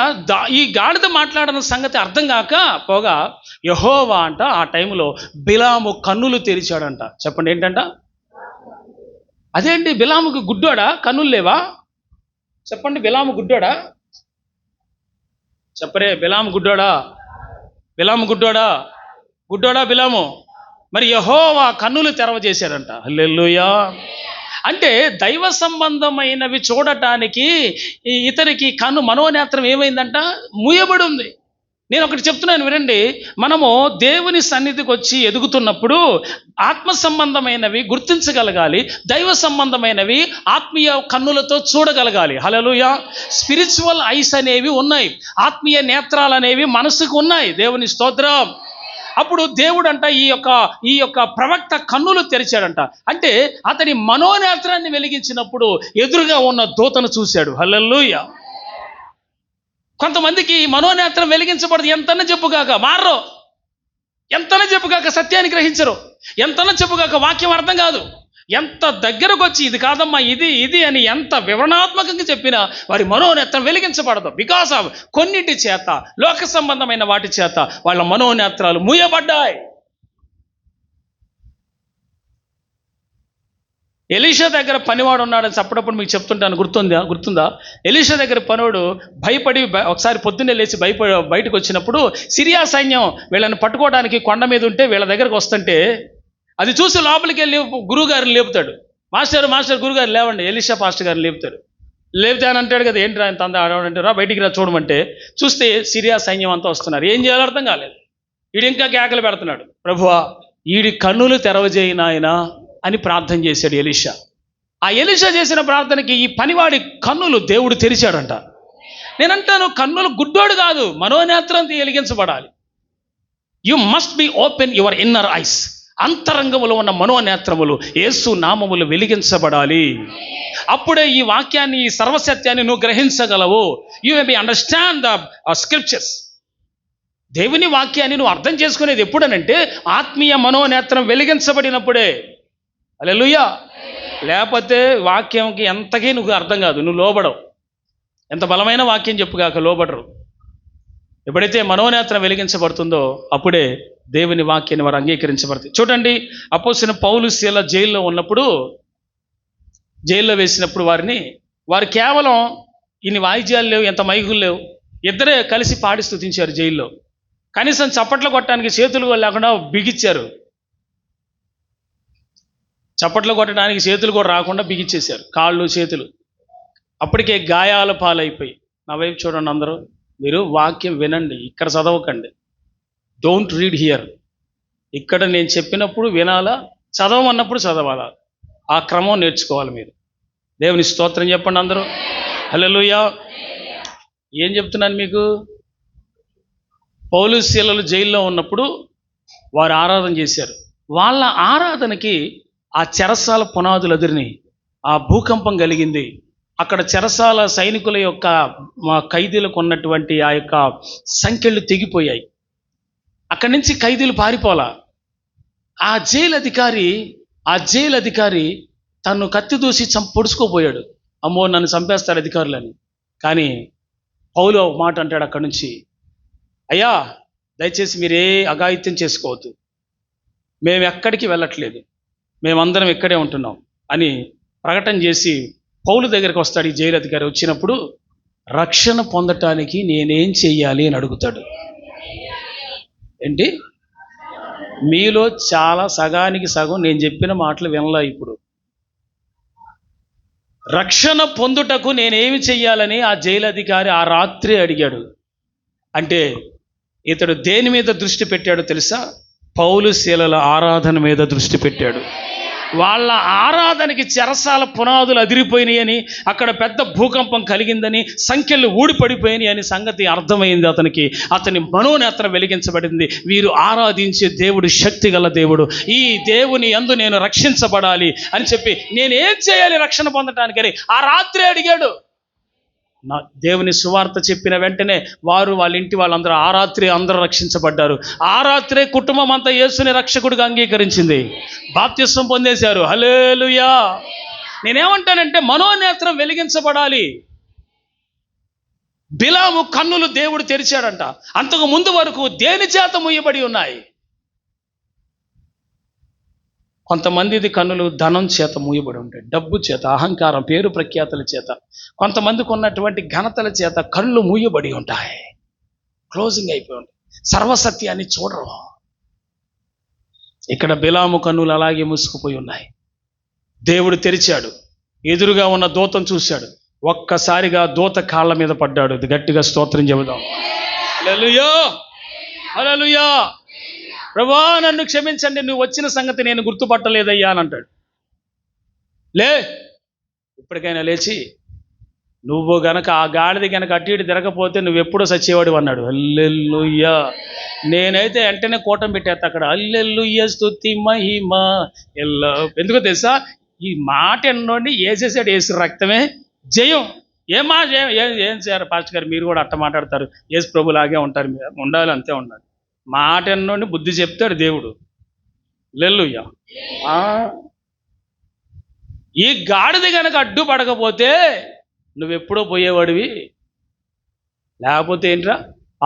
ఈ గాడిద మాట్లాడిన సంగతి అర్థం కాక పోగా యెహోవా అంట ఆ టైంలో బిలాము కన్నులు తెరిచాడంట. చెప్పండి, ఏంటంట? అదేంటి, బిలాముకి గుడ్డోడా? కన్నులు లేవా? చెప్పండి, బిలాము గుడ్డోడా? చెప్పరే, బిలాము గుడ్డోడా? బిలాము. మరి యెహోవా కన్నులు తెరవజేశాడంట. హల్లెలూయా. అంటే దైవ సంబంధమైనవి చూడటానికి ఇతనికి మనోనేత్రం ఏమైందంట? మూయబడి ఉంది. నేను ఒకటి చెప్తున్నాను వినండి. మనము దేవుని సన్నిధికి వచ్చి ఎదుగుతున్నప్పుడు ఆత్మ సంబంధమైనవి గుర్తించగలగాలి, దైవ సంబంధమైనవి ఆత్మీయ కన్నులతో చూడగలగాలి. హల్లెలూయా. స్పిరిచువల్ ఐస్ అనేవి ఉన్నాయి, ఆత్మీయ నేత్రాలు అనేవి మనసుకు ఉన్నాయి. దేవుని స్తోత్రం. అప్పుడు దేవుడు అంట ఈ యొక్క ప్రవక్త కన్నులు తెరిచాడంట. అంటే అతని మనోనేత్రాన్ని వెలిగించినప్పుడు ఎదురుగా ఉన్న దూతను చూశాడు. హల్లెలూయా. కొంతమందికి మనోనేత్రం వెలిగించబడదు. ఎంతన్నా చెప్పుగాక మారరు, ఎంతన్నా చెప్పుగాక సత్యాన్ని గ్రహించరు, ఎంతన్నా చెప్పుగాక వాక్యం అర్థం కాదు. ఎంత దగ్గరకు వచ్చి ఇది కాదమ్మా ఇది అని ఎంత వివరణాత్మకంగా చెప్పినా వారి మనోనేత్రం వెలిగించబడదు. బికాస్ ఆఫ్ కొన్నిటి చేత, లోక సంబంధమైన వాటి చేత వాళ్ళ మనోనేత్రాలు మూయబడ్డాయి. ఎలీషా దగ్గర పనివాడు ఉన్నాడని అప్పుడప్పుడు మీకు చెప్తుంటాను, గుర్తుందా? ఎలీషా దగ్గర పనివాడు భయపడి ఒకసారి పొద్దున్నే లేచి బయటకు వచ్చినప్పుడు సిరియా సైన్యం వీళ్ళని పట్టుకోవడానికి కొండ మీద ఉంటే వీళ్ళ దగ్గరకు వస్తుంటే అది చూసి లోపలికి వెళ్ళి గురువుగారిని లేపుతాడు. మాస్టర్ గురుగారు లేవండి. ఎలీషా పాస్టర్ గారిని లేపుతాడు. లేపితే అని అంటాడు కదా, ఏంటి ఆయన తంద ఆడవంటే రా బయటికి రా చూడమంటే చూస్తే సిరియా సైన్యం అంతా వస్తున్నారు. ఏం చేయాలో అర్థం కాలేదు. వీడు ఇంకా కేకలు పెడుతున్నాడు, ప్రభువా వీడి కన్నులు తెరవజేయి నాయనా అని ప్రార్థన చేశాడు ఎలీషా. ఆ ఎలీషా చేసిన ప్రార్థనకి ఈ పనివాడి కన్నులు దేవుడు తెరిచాడంట. నేనంటాను, కన్నులు గుడ్డోడు కాదు, మనోనేత్రం వెలిగించబడాలి. You must be open your inner eyes. అంతరంగములో ఉన్న మనోనేత్రములు యేసు నామములు వెలిగించబడాలి. అప్పుడే ఈ వాక్యాన్ని, ఈ సర్వసత్యాన్ని నువ్వు గ్రహించగలవు. You may be understand the scriptures. దేవుని వాక్యాన్ని నువ్వు అర్థం చేసుకునేది ఎప్పుడనంటే ఆత్మీయ మనోనేత్రం వెలిగించబడినప్పుడే. హల్లెలూయా. లేకపోతే వాక్యంకి ఎంతకీ నువ్వు అర్థం కాదు, నువ్వు లోబడవు. ఎంత బలమైన వాక్యం చెప్పుగాక లోబడరు. ఎప్పుడైతే మనోనేత్రం వెలిగించబడుతుందో అప్పుడే దేవుని వాక్యాన్ని వారు అంగీకరించబడతాయి. చూడండి, అపోస్తలుడైన పౌలు శీల జైల్లో ఉన్నప్పుడు, జైల్లో వేసినప్పుడు వారు కేవలం ఇన్ని వాయిద్యాలు లేవు, ఎంత మైకులు లేవు, ఇద్దరే కలిసి పాడి స్తుతించారు జైల్లో. కనీసం చప్పట్లు కొట్టడానికి చేతులు లేకుండా బిగించారు. చప్పట్లు కొట్టడానికి చేతులు కూడా రాకుండా బిగించేశారు, కాళ్ళు చేతులు. అప్పటికే గాయాల పాలైపోయి. నా వైపు చూడండి అందరూ, మీరు వాక్యం వినండి, ఇక్కడ చదవకండి. Don't read here. ఇక్కడ నేను చెప్పినప్పుడు వినాలా, చదవమన్నప్పుడు చదవాలా, ఆ క్రమం నేర్చుకోవాలి మీరు. దేవుని స్తోత్రం చెప్పండి అందరూ. హల్లెలూయా. ఏం చెప్తున్నాను మీకు? పౌలు శీలలు జైల్లో ఉన్నప్పుడు వారు ఆరాధన చేశారు. వాళ్ళ ఆరాధనకి ఆ చెరసాల పునాదులు అదిరిని, ఆ భూకంపం కలిగింది. అక్కడ చెరసాల సైనికుల యొక్క ఖైదీలకు ఉన్నటువంటి ఆ యొక్క సంఖ్యలు తెగిపోయాయి. అక్కడి నుంచి ఖైదీలు పారిపోలా. ఆ జైలు అధికారి తను కత్తి దూసి పొడుచుకోపోయాడు. అమ్మో నన్ను చంపేస్తారు అధికారులని. కానీ పౌలు ఒక మాట అంటాడు అక్కడి నుంచి, అయ్యా దయచేసి మీరే అఘాయిత్యం చేసుకోవద్దు, మేము ఎక్కడికి వెళ్ళట్లేదు, మేమందరం ఇక్కడే ఉంటున్నాం అని ప్రకటన చేసి పౌలు దగ్గరికి వస్తాడు. ఈ జైలు అధికారి వచ్చినప్పుడు రక్షణ పొందటానికి నేనేం చెయ్యాలి అని అడుగుతాడు. ఏంటి? మీలో చాలా సగానికి సగం నేను చెప్పిన మాటలు వినలా. ఇప్పుడు రక్షణ పొందుటకు నేనేమి చెయ్యాలని ఆ జైలు అధికారి ఆ రాత్రి అడిగాడు. అంటే ఇతడు దేని మీద దృష్టి పెట్టాడో తెలుసా? పౌలు శీలల ఆరాధన మీద దృష్టి పెట్టాడు. వాళ్ళ ఆరాధనకి చెరసాల పునాదులు అదిరిపోయినాయని, అక్కడ పెద్ద భూకంపం కలిగిందని, సంఖ్యలు ఊడిపడిపోయినాయి అని సంగతి అర్థమైంది అతనికి. అతని మనోనేత్రం వెలిగించబడింది. వీరు ఆరాధించే దేవుడు శక్తి గల దేవుడు, ఈ దేవుని యందు నేను రక్షించబడాలి అని చెప్పి నేనేం చేయాలి రక్షణ పొందటానికని ఆ రాత్రి అడిగాడు. నా దేవుని సువార్త చెప్పిన వెంటనే వాళ్ళ ఇంటి వాళ్ళందరూ ఆ రాత్రి అందరూ రక్షించబడ్డారు. ఆ రాత్రే కుటుంబం అంతా యేసుని రక్షకుడిగా అంగీకరించింది, బాప్తిస్మం పొందేశారు. హల్లెలూయా. నేనేమంటానంటే మనోనేత్రం వెలిగించబడాలి. బిలాము కన్నులు దేవుడు తెరిచాడంట. అంతకు ముందు వరకు దేని చేత ముయ్యబడి ఉన్నాయి? కొంతమందిది కన్నులు ధనం చేత మూయబడి ఉంటాయి, డబ్బు చేత, అహంకారం, పేరు ప్రఖ్యాతుల చేత, కొంతమందికి ఉన్నటువంటి ఘనతల చేత కళ్ళు మూయబడి ఉంటాయి, క్లోజింగ్ అయిపోయి ఉంటాయి, సర్వసత్యాన్ని చూడరు. ఇక్కడ బిలాము కన్నులు అలాగే మూసుకుపోయి ఉన్నాయి. దేవుడు తెరిచాడు, ఎదురుగా ఉన్న దూతను చూశాడు, ఒక్కసారిగా దూత కాళ్ళ మీద పడ్డాడు. గట్టిగా స్తోత్రం చెబుదాం. హల్లెలూయా, హల్లెలూయా. ప్రభువా నన్ను క్షమించండి, నువ్వు వచ్చిన సంగతి నేను గుర్తుపట్టలేదయ్యా అని అంటాడు. ఇప్పటికైనా లేచి, నువ్వు గనక ఆ గాడిది గనక అటు ఇటు తిరగపోతే నువ్వెప్పుడో సచ్చేవాడు అన్నాడు. హల్లెలూయా. నేనైతే వెంటనే కూటం పెట్టేస్తా అక్కడ. హల్లెలూయా స్తుతి మహిమ ఎల్ల. ఎందుకో తెలుసా? ఈ మాట ఎన్నోండి వేసేసాడు. యేసు రక్తమే జయం. ఏం చేయాలి పాస్టర్ గారు? మీరు కూడా అట్ట మాట్లాడతారు. యేసు ప్రభు లాగే ఉంటారు, మీరు ఉండాలి, అంతే ఉండాలి. మాట ఎన్నోండి బుద్ధి చెప్తాడు దేవుడు. హల్లెలూయా. ఈ గాడిద గనక అడ్డుపడకపోతే నువ్వెప్పుడో పోయేవాడివి. లేకపోతే ఏంట్రా,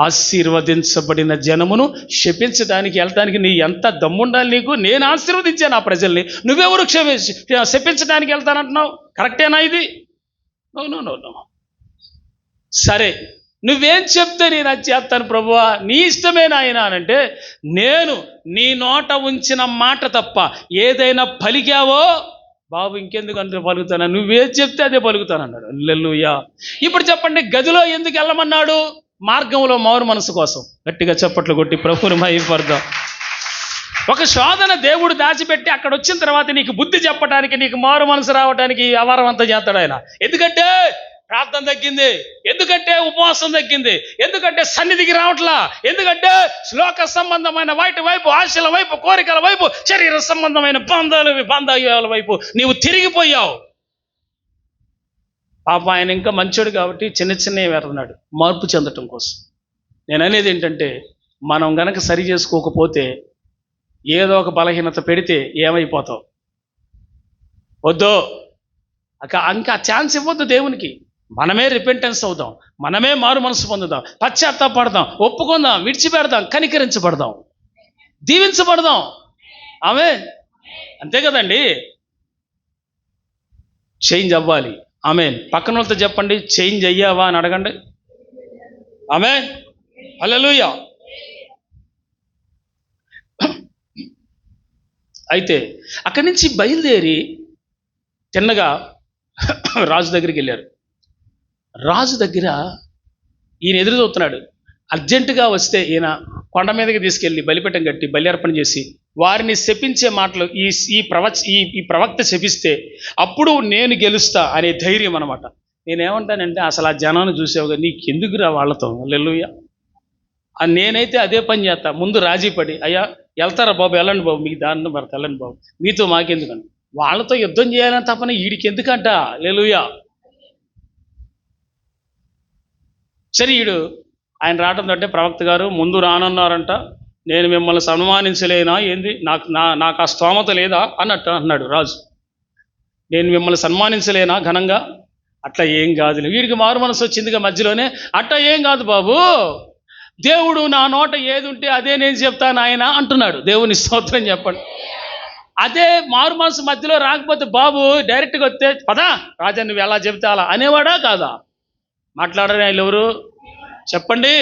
ఆశీర్వదించబడిన జనమును శపించడానికి వెళ్తానికి నీ ఎంత దమ్ముండాలి నీకు? నేను ఆశీర్వదించాను ఆ ప్రజల్ని, నువ్వెవరు శపించడానికి వెళ్తానంటున్నావు? కరెక్టేనా ఇది? No no no no. సరే, నువ్వేం చెప్తే నేను అది చేస్తాను ప్రభువా, నీ ఇష్టమే నాయన అనంటే, నేను నీ నోట ఉంచిన మాట తప్ప ఏదైనా పలికావో బాబు ఇంకెందుకు అంటే పలుకుతానా, నువ్వేం చెప్తే అదే పలుకుతానన్నాడు. హల్లెలూయా. ఇప్పుడు చెప్పండి, గదిలో ఎందుకు వెళ్ళమన్నాడు? మార్గంలో మారు మనసు కోసం. గట్టిగా చప్పట్లు కొట్టి ప్రభువుని మహిమపడదాం. ఒక శోధన దేవుడు దాచిపెట్టి అక్కడ వచ్చిన తర్వాత నీకు బుద్ధి చెప్పడానికి, నీకు మారు మనసు రావడానికి అవరం అంతా చేస్తాడు ఆయన. ఎందుకంటే ప్రార్థన తగ్గింది, ఎందుకంటే ఉపవాసం తగ్గింది, ఎందుకంటే సన్నిధికి రావట్లా, ఎందుకంటే శ్లోక సంబంధమైన వాటి వైపు, ఆశల వైపు, కోరికల వైపు, శరీర సంబంధమైన బంధాల వైపు నీవు తిరిగిపోయావు. పాప ఆయన ఇంకా మంచోడు కాబట్టి చిన్న చిన్నవి వెళ్తున్నాడు మార్పు చెందటం కోసం. నేను అనేది ఏంటంటే, మనం గనక సరి చేసుకోకపోతే ఏదో ఒక బలహీనత పెడితే ఏమైపోతావు? వద్దు, ఇంకా ఛాన్స్ ఇవ్వద్దు దేవునికి. మనమే రిపెంటెన్స్ అవుదాం, మనమే మారు మనసు పొందుదాం, పశ్చాత్తాపడదాం, ఒప్పుకుందాం, విడిచిపెడదాం, కనికరించబడదాం, దీవించబడదాం. ఆమె అంతే కదండి. చేంజ్ అవ్వాలి. ఆమె పక్కన వాళ్ళతో చెప్పండి, చేంజ్ అయ్యావా అని అడగండి. ఆమె హల్లెలూయా. అయితే అక్కడి నుంచి బయలుదేరి తిన్నగా రాజు దగ్గరికి వెళ్ళారు. రాజు దగ్గర ఈయన ఎదురు చూస్తున్నాడు. అర్జెంటుగా వస్తే ఈయన కొండ మీదకి తీసుకెళ్ళి బలిపీఠం కట్టి బలి అర్పణ చేసి వారిని శపించే మాటలు ఈ ప్రవక్త శపిస్తే అప్పుడు నేను గెలుస్తా అనే ధైర్యం అనమాట. నేనేమంటానంటే, అసలు ఆ జనాన్ని చూసావుగా, నీకు ఎందుకురా వాళ్ళతో? హల్లెలూయా. నేనైతే అదే పని చేస్తా. ముందు రాజీ పడి, అయ్యా వెళ్తారా బాబు, వెళ్ళండి బాబు, మీకు దాన్ని భర్త వెళ్ళండి బాబు, మీతో మాకెందుకండి, వాళ్ళతో యుద్ధం చేయాలని తప్పని వీడికి ఎందుకంట. హల్లెలూయా. సరే, ఈడు ఆయన రావడంతో ప్రవక్త గారు ముందు రానన్నారంట, నేను మిమ్మల్ని సన్మానించలేనా ఏంది, నాకు ఆ స్తోమత లేదా అన్నట్టు అన్నాడు రాజు. నేను మిమ్మల్ని సన్మానించలేనా ఘనంగా? అట్లా ఏం కాదు, వీడికి మారు మనసు వచ్చిందిగా మధ్యలోనే. అట్లా ఏం కాదు బాబు, దేవుడు నా నోట ఏది ఉంటే అదే నేను చెప్తాను ఆయన అంటున్నాడు. దేవుని స్తోత్రం చెప్పండి. అదే మారు మనసు మధ్యలో రాకపోతే బాబు డైరెక్ట్గా వస్తే పదా రాజా నువ్వు ఎలా చెప్తే అలా అనేవాడా కాదా? మాట్లాడని ఆయన ఎవరు చెప్పండి,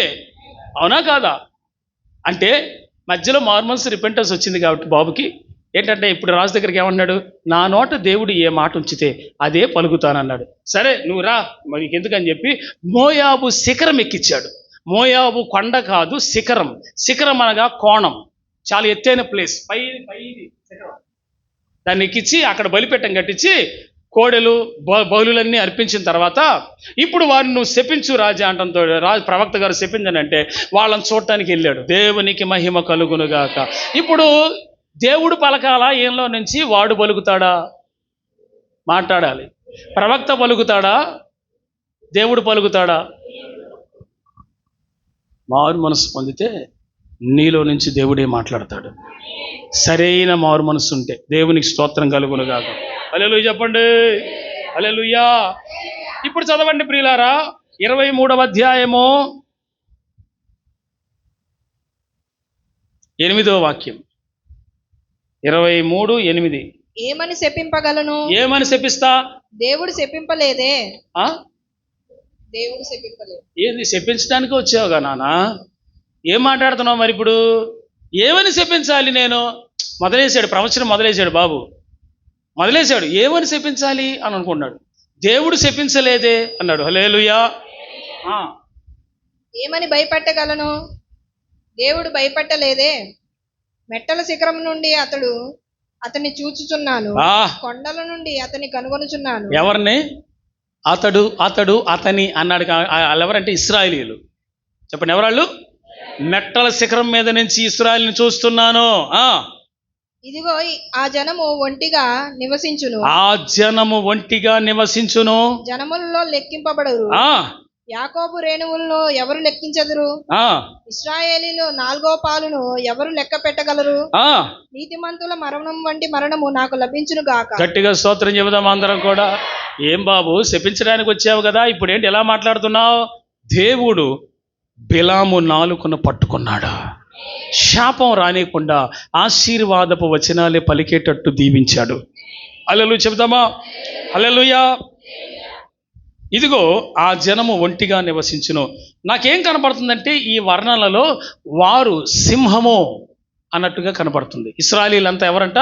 అవునా కాదా? అంటే మధ్యలో మారు మనసు రిపెంటెన్స్ వచ్చింది కాబట్టి బాబుకి ఏంటంటే, ఇప్పుడు రాజు దగ్గరికి ఏమన్నాడు, నా నోట దేవుడు ఏ మాట ఉంచితే అదే పలుకుతానన్నాడు. సరే నువ్వు రా మరి ఎందుకని చెప్పి మోయాబు శిఖరం ఎక్కించాడు. మోయాబు కొండ కాదు, శిఖరం. శిఖరం అనగా కోణం, చాలా ఎత్తైన ప్లేస్, పైది శిఖరం. దాన్ని ఎక్కించి అక్కడ బలిపీఠం కట్టించి కోడెలు బౌలులన్నీ అర్పించిన తర్వాత ఇప్పుడు వారిని నువ్వు శపించు రాజా అంటంతో రాజు ప్రవక్త గారు శపించనంటే వాళ్ళని చూడటానికి వెళ్ళాడు. దేవునికి మహిమ కలుగునుగాక. ఇప్పుడు దేవుడు పలకాలా ఏంలో నుంచి, వాడు పలుకుతాడా? మాట్లాడాలి. ప్రవక్త పలుకుతాడా? దేవుడు పలుకుతాడా? మారు మనసు పొందితే నీలో నుంచి దేవుడే మాట్లాడతాడు. సరైన మారు మనసు ఉంటే దేవునికి స్తోత్రం కలుగునుగాక. హల్లెలూయా చెప్పండి. హల్లెలూయా. ఇప్పుడు చదవండి ప్రియులారా, 23వ అధ్యాయము 8వ వాక్యం. 23:8. ఏమని శపింపగలను? ఏమని శపిస్తా? దేవుడు శపింపలేదే. దేవుడు శపింపలేదు. ఏంది శపించడానికి వచ్చావుగా నానా? ఏం మాట్లాడుతున్నావు మరి ఇప్పుడు? ఏమని శపించాలి నేను? మొదలేశాడు, ప్రవచనం మొదలేశాడు బాబు, మొదలేశాడు. ఏమని శపించాలి అని అనుకున్నాడు. దేవుడు శపించలేదే అన్నాడు. హల్లెలూయా. ఏమని భయపెట్టగలను? దేవుడు భయపెట్టలేదే. మెట్టల శిఖరం నుండి అతన్ని చూచుచున్నాను, కొండల నుండి అతన్ని కనుగొనుచున్నాను. ఎవరిని? అతని అన్నాడు. ఎవరంటే ఇశ్రాయేలీయులు. చెప్పండి ఎవరాళ్ళు? మెట్టల శిఖరం మీద నుంచి ఇశ్రాయేలుని చూస్తున్నాను. ఇదిగో ఆ జనము ఒంటిగా నివసించును. ఆ జనము ఒంటిగా నివసించును, జనములలో లెక్కింపబడరు. యాకోబు రేణువులను ఎవరు లెక్కించదురు? ఇశ్రాయేలీలో 4వ పాలును ఎవరు లెక్క పెట్టగలరు? నీతిమంతుల మరణం వంటి మరణము నాకు లభించును గాక. గట్టిగా స్తోత్రం చెబుదాం అందరం కూడా. ఏం బాబు శపించడానికి వచ్చావు కదా, ఇప్పుడు ఏంటి ఎలా మాట్లాడుతున్నావు? బిలాము నాలుకను పట్టుకున్నాడు. శాపం రానియకుండా ఆశీర్వాదపు వచనాలే పలికేటట్టు దీవించాడు. హల్లెలూయా చెబుదామా? హల్లెలూయా. ఇదిగో ఆ జనము ఒంటిగా నివసించును. నాకేం కనపడుతుందంటే ఈ వర్ణనలలో వారు సింహము అన్నట్టుగా కనపడుతుంది. ఇశ్రాయేలీలంతా ఎవరంట?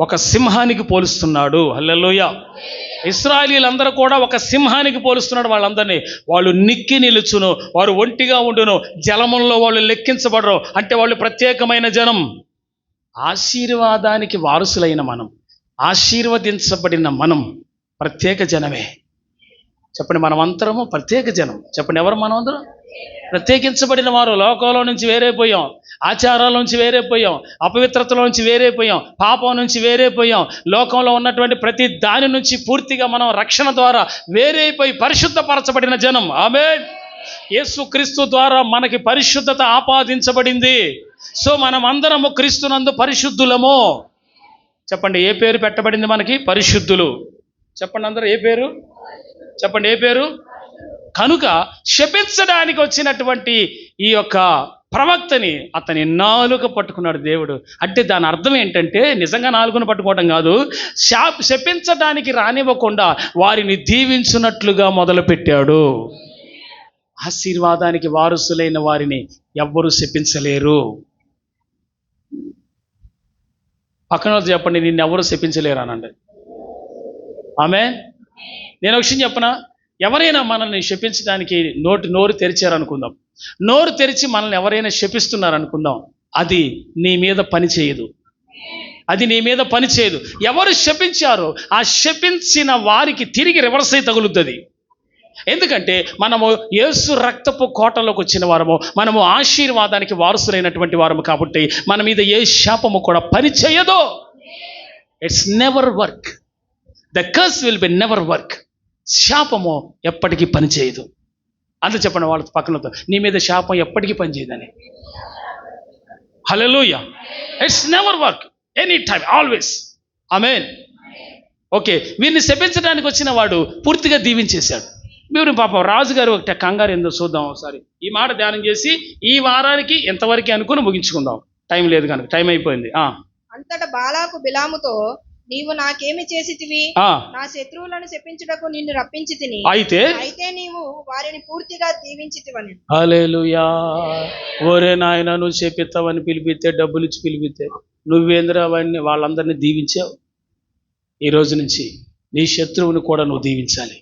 ఒక సింహానికి పోలుస్తున్నాడు. హల్లెలూయా. ఇశ్రాయేలీలందరూ కూడా ఒక సింహానికి పోలుస్తున్నాడు వాళ్ళందరినీ. వాళ్ళు నిక్కి నిలుచును, వారు ఒంటిగా ఉండును, జలముల్లో వాళ్ళు లెక్కించబడరు. అంటే వాళ్ళు ప్రత్యేకమైన జనం. ఆశీర్వాదానికి వారసులైన మనం, ఆశీర్వదించబడిన మనం ప్రత్యేక జనమే. చెప్పండి, మనమంతరము ప్రత్యేక జనం. చెప్పండి, ఎవరు మనం అందరం? ప్రత్యేకించబడిన వారు. లోకంలో నుంచి వేరైపోయాం, ఆచారాల నుంచి వేరైపోయాం, అపవిత్రతలో నుంచి వేరైపోయాం, పాపం నుంచి వేరైపోయాం. లోకంలో ఉన్నటువంటి ప్రతి దాని నుంచి పూర్తిగా మనం రక్షణ ద్వారా వేరైపోయి పరిశుద్ధపరచబడిన జనం. ఆమేన్. యేసుక్రీస్తు ద్వారా మనకి పరిశుద్ధత ఆపాదించబడింది. సో మనం అందరము క్రీస్తునందు పరిశుద్ధులము. చెప్పండి, ఏ పేరు పెట్టబడింది మనకి? పరిశుద్ధులు. చెప్పండి అందరూ, ఏ పేరు చెప్పండి? ఏ పేరు? కనుక శపించడానికి వచ్చినటువంటి ఈ యొక్క ప్రవక్తని అతని నాలుక పట్టుకున్నాడు దేవుడు. అంటే దాని అర్థం ఏంటంటే నిజంగా నాలుకను పట్టుకోవడం కాదు, శపించడానికి రానివ్వకుండా వారిని దీవించున్నట్లుగా మొదలుపెట్టాడు. ఆశీర్వాదానికి వారసులైన వారిని ఎవ్వరూ శపించలేరు. పక్కన చెప్పండి, నిన్నెవరూ శపించలేరు అనండి. ఆమేన్. నేను ఒక విషయం చెప్పనా? ఎవరైనా మనల్ని శపించడానికి నోరు తెరిచారనుకుందాం, నోరు తెరిచి మనల్ని ఎవరైనా శపిస్తున్నారనుకుందాం, అది నీ మీద పని చేయదు. అది నీ మీద పని చేయదు. ఎవరు శపించారో ఆ శపించిన వారికి తిరిగి రివర్స్ అయి తగులుతుంది. ఎందుకంటే మనము యేసు రక్తపు కోటలోకి వచ్చిన వారము, మనము ఆశీర్వాదానికి వారసులైనటువంటి వారము. కాబట్టి మన మీద ఏ శాపము కూడా పని చేయదు. It's never work. The curse will be never work. శాపము ఎప్పటికీ పనిచేయదు. అంత చెప్పండి వాళ్ళ పక్కనతో, నీ మీద శాపం ఎప్పటికీ పనిచేయదని. Hallelujah. It's never work, any time, always. Amen. Okay, వీరిని శపించడానికి వచ్చిన వాడు పూర్తిగా దీవించేశాడు. మీరు పాపం రాజుగారు ఒకటి కంగారు ఏందో చూద్దాం ఒకసారి. ఈ మాట ధ్యానం చేసి ఈ వారానికి ఎంతవరకు అనుకుని ముగించుకుందాం. టైం లేదు కనుక, టైం అయిపోయింది. అంతటా బాలాకు బిలాముతో, నీవు నాకేమి చేసితివి? నా శత్రువులను శపించుటకు నిన్ను రప్పించి తిని, అయితే నీవు వారిని పూర్తిగా దీవించితివని. హల్లెలూయా. ఓరే నాయన, నువ్వు శపిస్తావని పిలిపితే, డబ్బులు ఇచ్చి పిలిపితే నువ్వేంద్ర అవన్నీ వాళ్ళందరినీ దీవించావు. ఈ రోజు నుంచి నీ శత్రువుని కూడా నువ్వు దీవించాలి.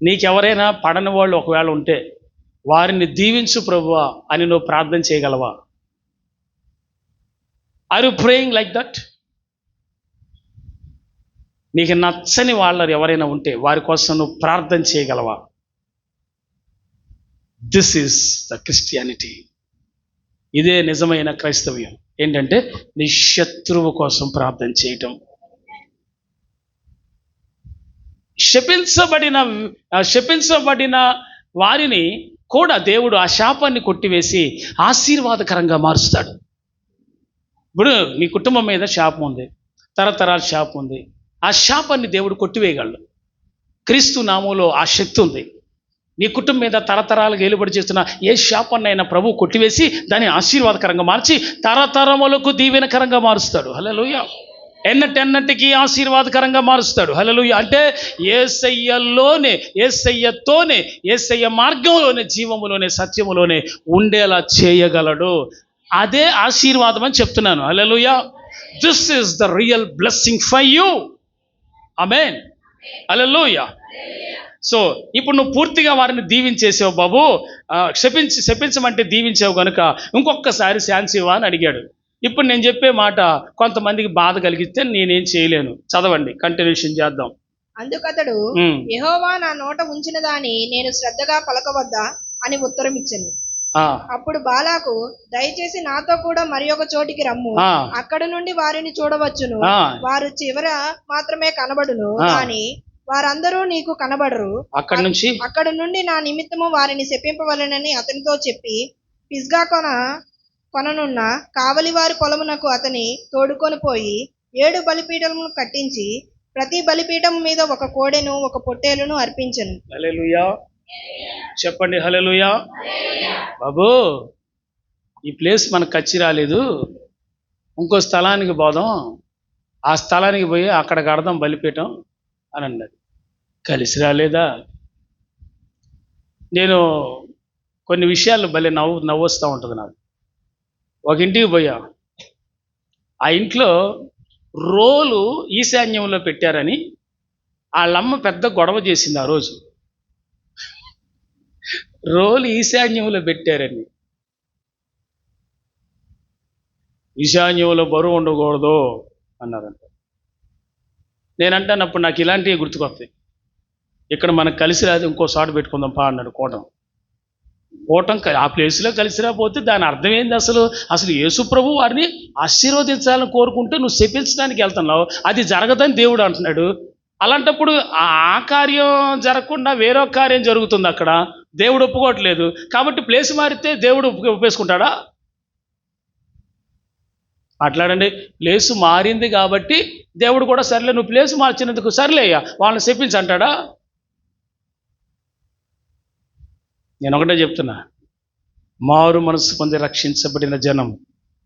నీకెవరైనా పడని వాళ్ళు ఒకవేళ ఉంటే వారిని దీవించు ప్రభువా అని నువ్వు ప్రార్థన చేయగలవా? Are you praying like that? నీకు నచ్చని వాళ్ళు ఎవరైనా ఉంటే వారి కోసం నువ్వు ప్రార్థన చేయగలవా? This is the Christianity. ఇదే నిజమైన క్రైస్తవ్యం. ఏంటంటే నీ శత్రువు కోసం ప్రార్థన చేయటం. శపించబడిన వారిని కూడా దేవుడు ఆ శాపాన్ని కొట్టివేసి ఆశీర్వాదకరంగా మారుస్తాడు. ఇప్పుడు నీ కుటుంబం మీద శాపం ఉంది, తరతరాల శాపం ఉంది. ఆ శాపాన్ని దేవుడు కొట్టివేయగలడు. క్రీస్తు నామంలో ఆ శక్తి ఉంది. నీ కుటుంబం మీద తరతరాలుగా ఏలుబడి చేస్తున్న ఏ శాపాన్నైనా ప్రభు కొట్టివేసి దాన్ని ఆశీర్వాదకరంగా మార్చి తరతరములకు దీవెనకరంగా మారుస్తాడు. హల్లెలూయా. ఎన్నటికి ఆశీర్వాదకరంగా మారుస్తాడు. హల్లెలూయా. అంటే యేసయ్యలోనే, యేసయ్యతోనే, యేసయ్య మార్గంలోనే, జీవములోనే, సత్యములోనే ఉండేలా చేయగలడు. అదే ఆశీర్వాదం అని చెప్తున్నాను. Hallelujah. This is the real blessing for you. Amen. Hallelujah. So ఇప్పుడు నువ్వు పూర్తిగా వారిని దీవించేసావు బాబు, శపించమంటే దీవించావు కనుక ఇంకొకసారి ఛాన్స్ ఇవ్వ అని అడిగాడు. ఇప్పుడు నేను చెప్పే మాట కొంతమందికి బాధ కలిగిస్తే నేనేం చేయలేను. చదవండి, కంటిన్యూషన్ చేద్దాం. అందుకతడు, యెహోవా నా నోట ఉంచిన దాని నేను శ్రద్ధగా పలకవద్దా అని ఉత్తరం ఇచ్చాను. అప్పుడు బాలాకు, దయచేసి నాతో కూడా మరి ఒక చోటికి రమ్ము, అక్కడ నుండి వారిని చూడవచ్చును. వారు చివర మాత్రమే కనబడును, కానీ వారందరూ నీకు కనబడరు. అక్కడ నుండి నా నిమిత్తము వారిని శపింపవలెనని అతనితో చెప్పి పిస్గా కొననున్న కావలి వారి పొలమునకు అతని తోడుకొని పోయి 7 బలిపీఠములను కట్టించి ప్రతి బలిపీఠం మీద ఒక కోడెను ఒక పొట్టేలును అర్పించెను. హల్లెలూయా. చెప్పండి హల్లెలూయా. బాబు, ఈ ప్లేస్ మనకు కచ్చి రాలేదు, ఇంకో స్థలానికి పోదాం, ఆ స్థలానికి పోయి అక్కడ కడదాం బలిపీఠం అని అన్నది. కలిసి రాలేదా? నేను కొన్ని విషయాలు భలే నవ్వొస్తూ ఉంటుంది నాకు. ఒక ఇంటికి పోయా, ఆ ఇంట్లో రోలు ఈశాన్యంలో పెట్టారని వాళ్ళమ్మ పెద్ద గొడవ చేసింది ఆ రోజు. రోలు ఈశాన్యంలో పెట్టారని. ఈశాన్యంలో బరువు ఉండకూడదు అన్నారంట. నేనంటాను అప్పుడు నాకు ఇలాంటివి గుర్తుకొస్తాయి. ఇక్కడ మనకు కలిసి రాదు, ఇంకో చోట పెట్టుకుందాం పా అన్నాడు కూటం. ఆ ప్లేస్లో కలిసి రాకపోతే దాని అర్థం ఏంది? అసలు యేసు ప్రభు వారిని ఆశీర్వదించాలని కోరుకుంటే నువ్వు శపించడానికి వెళ్తున్నావు, అది జరగదని దేవుడు అంటున్నాడు. అలాంటప్పుడు ఆ కార్యం జరగకుండా వేరొక కార్యం జరుగుతుంది అక్కడ, దేవుడు ఒప్పుకోవట్లేదు. కాబట్టి ప్లేస్ మారితే దేవుడు ఒప్పేసుకుంటాడా? మాట్లాడండి. ప్లేసు మారింది కాబట్టి దేవుడు కూడా సర్లే నువ్వు ప్లేసు మార్చినందుకు సర్లేయ్యా వాళ్ళని శపించంటాడా? నేను ఒకటే చెప్తున్నా, మారు మనసు పొంది రక్షించబడిన జనం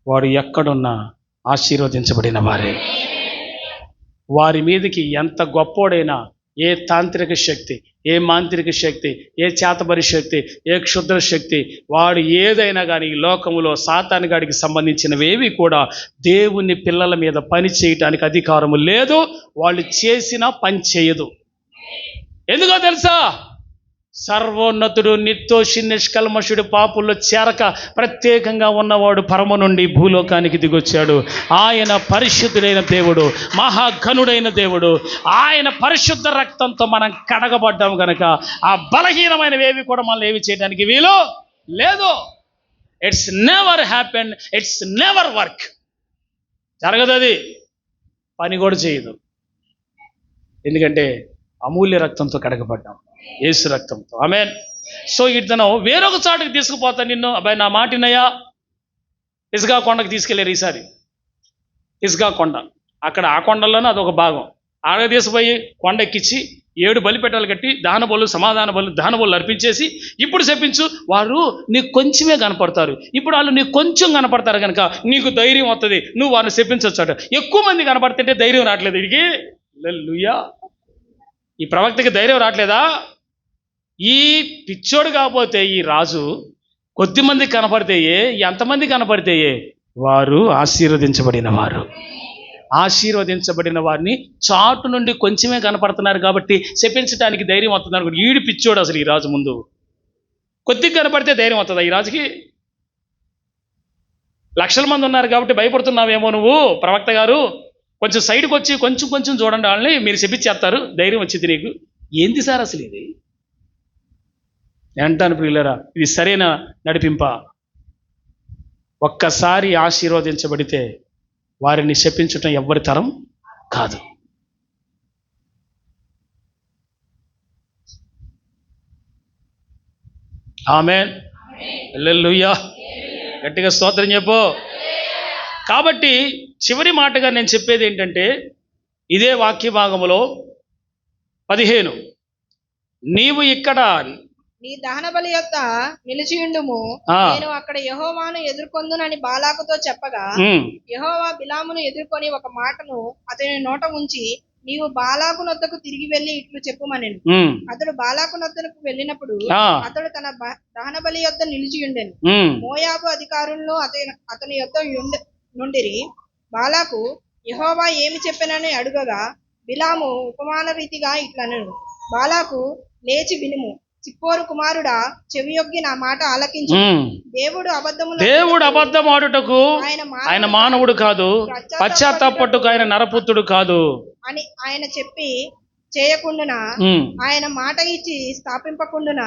వారు ఎక్కడున్నా ఆశీర్వదించబడిన వారే. వారి మీదకి ఎంత గొప్పోడైనా, ఏ తాంత్రిక శక్తి, ఏ మాంత్రిక శక్తి, ఏ చేతబరి శక్తి, ఏ క్షుద్ర శక్తి, వాడు ఏదైనా కానీ ఈ లోకములో సాతానుగాడికి సంబంధించినవేవి కూడా దేవుని పిల్లల మీద పని చేయటానికి అధికారము లేదు. వాళ్ళు చేసినా పని చేయదు. ఎందుకో తెలుసా? సర్వోన్నతుడు, నిర్దోషి, నిష్కల్మషుడు, పాపుల్లో చేరక ప్రత్యేకంగా ఉన్నవాడు పరమ నుండి భూలోకానికి దిగొచ్చాడు. ఆయన పరిశుద్ధుడైన దేవుడు, మహాఘనుడైన దేవుడు. ఆయన పరిశుద్ధ రక్తంతో మనం కడగబడ్డాం కనుక ఆ బలహీనమైనవేవి కూడా మనల్ని ఏవి చేయడానికి వీలు లేదు. It's never happen, it's never work. జరగదు, అది పని కూడా చేయదు. ఎందుకంటే అమూల్య రక్తంతో కడగబడ్డాం, యేసు రక్తంతో. ఆమేన్. సో ఇతను వేరొక చాటుకి తీసుకుపోతా నిన్ను. అబ్బాయి నా మాటినయ్యా, ఇసుగా కొండకు తీసుకెళ్ళారు ఈసారి. ఇసుగా కొండ, అక్కడ ఆ కొండల్లోనే అదొక భాగం. ఆడ తీసుకుపోయి కొండ ఎక్కించి 7 బలిపీఠాలు కట్టి సమాధాన బలు అర్పించేసి ఇప్పుడు చెప్పించు, వారు నీకు కొంచెమే కనపడతారు. ఇప్పుడు వాళ్ళు నీకు కొంచెం కనపడతారు కనుక నీకు ధైర్యం వస్తుంది, నువ్వు వారిని చెప్పించవచ్చు. ఎక్కువ మంది కనపడుతుంటే ధైర్యం రావట్లేదు వీడికి. హల్లెలూయా. ఈ ప్రవక్తకి ధైర్యం రావట్లేదా? ఈ పిచ్చోడు కాకపోతే ఈ రాజు కొద్దిమంది కనపడితేయే, ఎంతమంది కనపడితేయే వారు ఆశీర్వదించబడిన వారు. ఆశీర్వదించబడిన వారిని చాటు నుండి కొంచెమే కనపడుతున్నారు కాబట్టి శపించడానికి ధైర్యం వస్తున్నారు. ఈడు పిచ్చోడు అసలు ఈ రాజు ముందు. కొద్దిగా కనపడితే ధైర్యం వస్తుందా ఈ రాజుకి? లక్షల మంది ఉన్నారు కాబట్టి భయపడుతున్నావేమో నువ్వు ప్రవక్త గారు. కొంచెం సైడ్కి వచ్చి కొంచెం చూడండి, వాళ్ళని మీరు శపించేస్తారు, ధైర్యం వచ్చింది నీకు. ఏంది సార్ అసలు ఇది? అంటాను ప్రియులరా, ఇది సరైన నడిపింప? ఒక్కసారి ఆశీర్వదించబడితే వారిని శపించటం ఎవ్వరి తరం కాదు. ఆమేన్. హల్లెలూయా. గట్టిగా స్తోత్రం చెప్పు. కాబట్టి చివరి మాటగా నేను చెప్పేది ఏంటంటే, ఇదే వాక్య భాగములో 15, నీవు ఇక్కడ నీ దహన బలి యొక్క నిలిచియుండుము, నేను అక్కడ యెహోవాను ఎదుర్కొందునని బాలాకుతో చెప్పగా, యెహోవా బిలామును ఎదుర్కొని ఒక మాటను అతని నోట ఉంచి, నీవు బాలాకు నొద్దకు తిరిగి వెళ్ళి ఇట్లు చెప్పుమనెను. అతడు బాలాకు నొద్దకు వెళ్ళినప్పుడు అతడు తన దహన బలి యొద్ద నిలిచియుండెను. మోయాబు అధికారులను అతని యొద్ద నుండిరి. బాలాకు యెహోవా ఏమి చెప్పెనని అడుగగా, బిలాము ఉపమాన రీతిగా ఇట్లనెను. బాలాకు, లేచి వినుము, చిప్పోరు కుమారుడా, చెవియొగ్గి నా మాట ఆలకించు. దేవుడు అబద్ధమాడుటకు ఆయన మానవుడు కాదు, పశ్చాత్తాపట్టుకు ఆయన నరపుత్రుడు కాదు అని ఆయన చెప్పి చేయకుండునా, ఆయన మాట ఇచ్చి స్థాపింపకుండునా,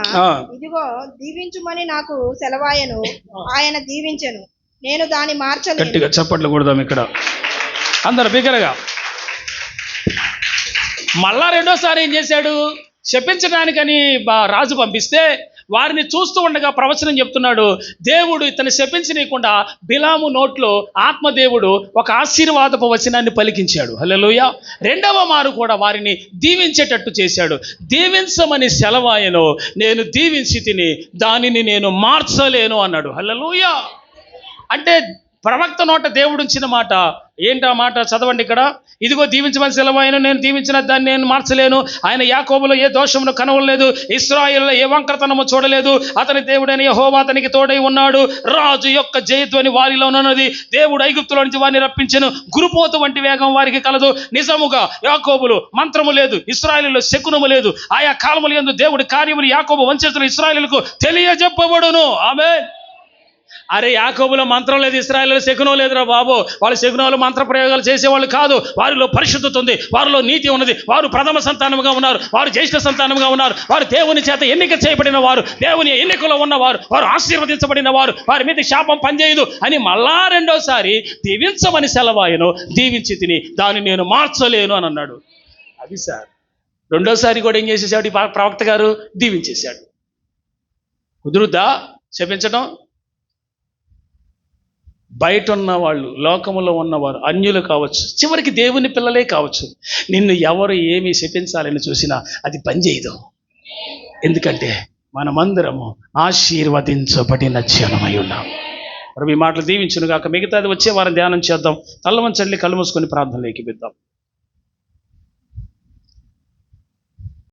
ఇదిగో దీవించుమని నాకు సెలవాయను. ఆయన దీవించెను, నేను దాన్ని మార్చలేదు. గట్టిగా చప్పట్లు కొడదాం ఇక్కడ అందరు బిగ్గరగా. మళ్ళా రెండోసారి ఏం చేశాడు? శపించడానికని రాజు పంపిస్తే వారిని చూస్తూ ఉండగా ప్రవచనం చెప్తున్నాడు, దేవుడు ఇతన్ని శపించనీయకుండా బిలాము నోట్లో ఆత్మదేవుడు ఒక ఆశీర్వాదపు వచనాన్ని పలికించాడు. హల్లెలూయా. రెండవ మారు కూడా వారిని దీవించేటట్టు చేశాడు. దీవించమని సెలవాయను, నేను దీవించి తిని దానిని నేను మార్చలేను అన్నాడు. హల్లెలూయా. అంటే ప్రవక్త నోట దేవుడు ఉంచిన మాట ఏంటి? ఆ మాట చదవండి ఇక్కడ. ఇదిగో దీవించమని సెలవాయను, నేను దీవించిన దాన్ని నేను మార్చలేను. ఆయన యాకోబులో ఏ దోషమును కనవలేదు, ఇశ్రాయేలులో ఏ వంకరతనము చూడలేదు. అతని దేవుడైన యెహోవా అతనికి తోడై ఉన్నాడు. రాజు యొక్క జయధ్వని వారిలో ఉన్నది. దేవుడు ఐగుప్తులో నుంచి వారిని రప్పించెను. గురుపోతు వంటి వేగం వారికి కలదు. నిజముగా యాకోబులో మంత్రము లేదు, ఇశ్రాయేలులో శకునము లేదు. ఆయా కాలముల యందు దేవుడి కార్యములు యాకోబు వంశస్థులు ఇశ్రాయేలుకు తెలియజెప్పబడును. ఆమేన్. అరే, యాకోబులో మంత్రం లేదు, ఇశ్రాయేలులో శకునం లేదురా బాబు. వాళ్ళు శకునాలు మంత్ర ప్రయోగాలు చేసేవాళ్ళు కాదు. వారిలో పరిశుద్ధత ఉంది, వారిలో నీతి ఉన్నది. వారు ప్రథమ సంతానముగా ఉన్నారు, వారు జ్యేష్ఠ సంతానముగా ఉన్నారు. వారు దేవుని చేత ఎన్నిక చేయబడిన వారు, దేవుని ఎన్నికలో ఉన్నవారు, వారు ఆశీర్వదించబడిన వారు. వారి మీద శాపం పనిచేయదు అని మళ్ళా రెండోసారి దీవించమని సెలవాయను, దీవించి తిని దాన్ని నేను మార్చలేను అని అన్నాడు. అది సార్. రెండోసారి కూడా ఏం చేసేసాడు ఈ ప్రవక్త గారు? దీవించేశాడు. కుదురుద్దా శపించడం? బయట ఉన్న వాళ్ళు, లోకములో ఉన్నవారు, అన్యులు కావచ్చు, చివరికి దేవుని పిల్లలే కావచ్చు, నిన్ను ఎవరు ఏమి శపించాలని చూసినా అది పనిచేయదు. ఎందుకంటే మనమందరము ఆశీర్వదించబడిన జనమై ఉన్నాం. మరి ఈ మాటలు దీవించును గాక. మిగతాది వచ్చే వారం ధ్యానం చేద్దాం. తల్ల వంచండి, కళ్ళు మూసుకొని ప్రార్థనలోకి వెళ్దాం.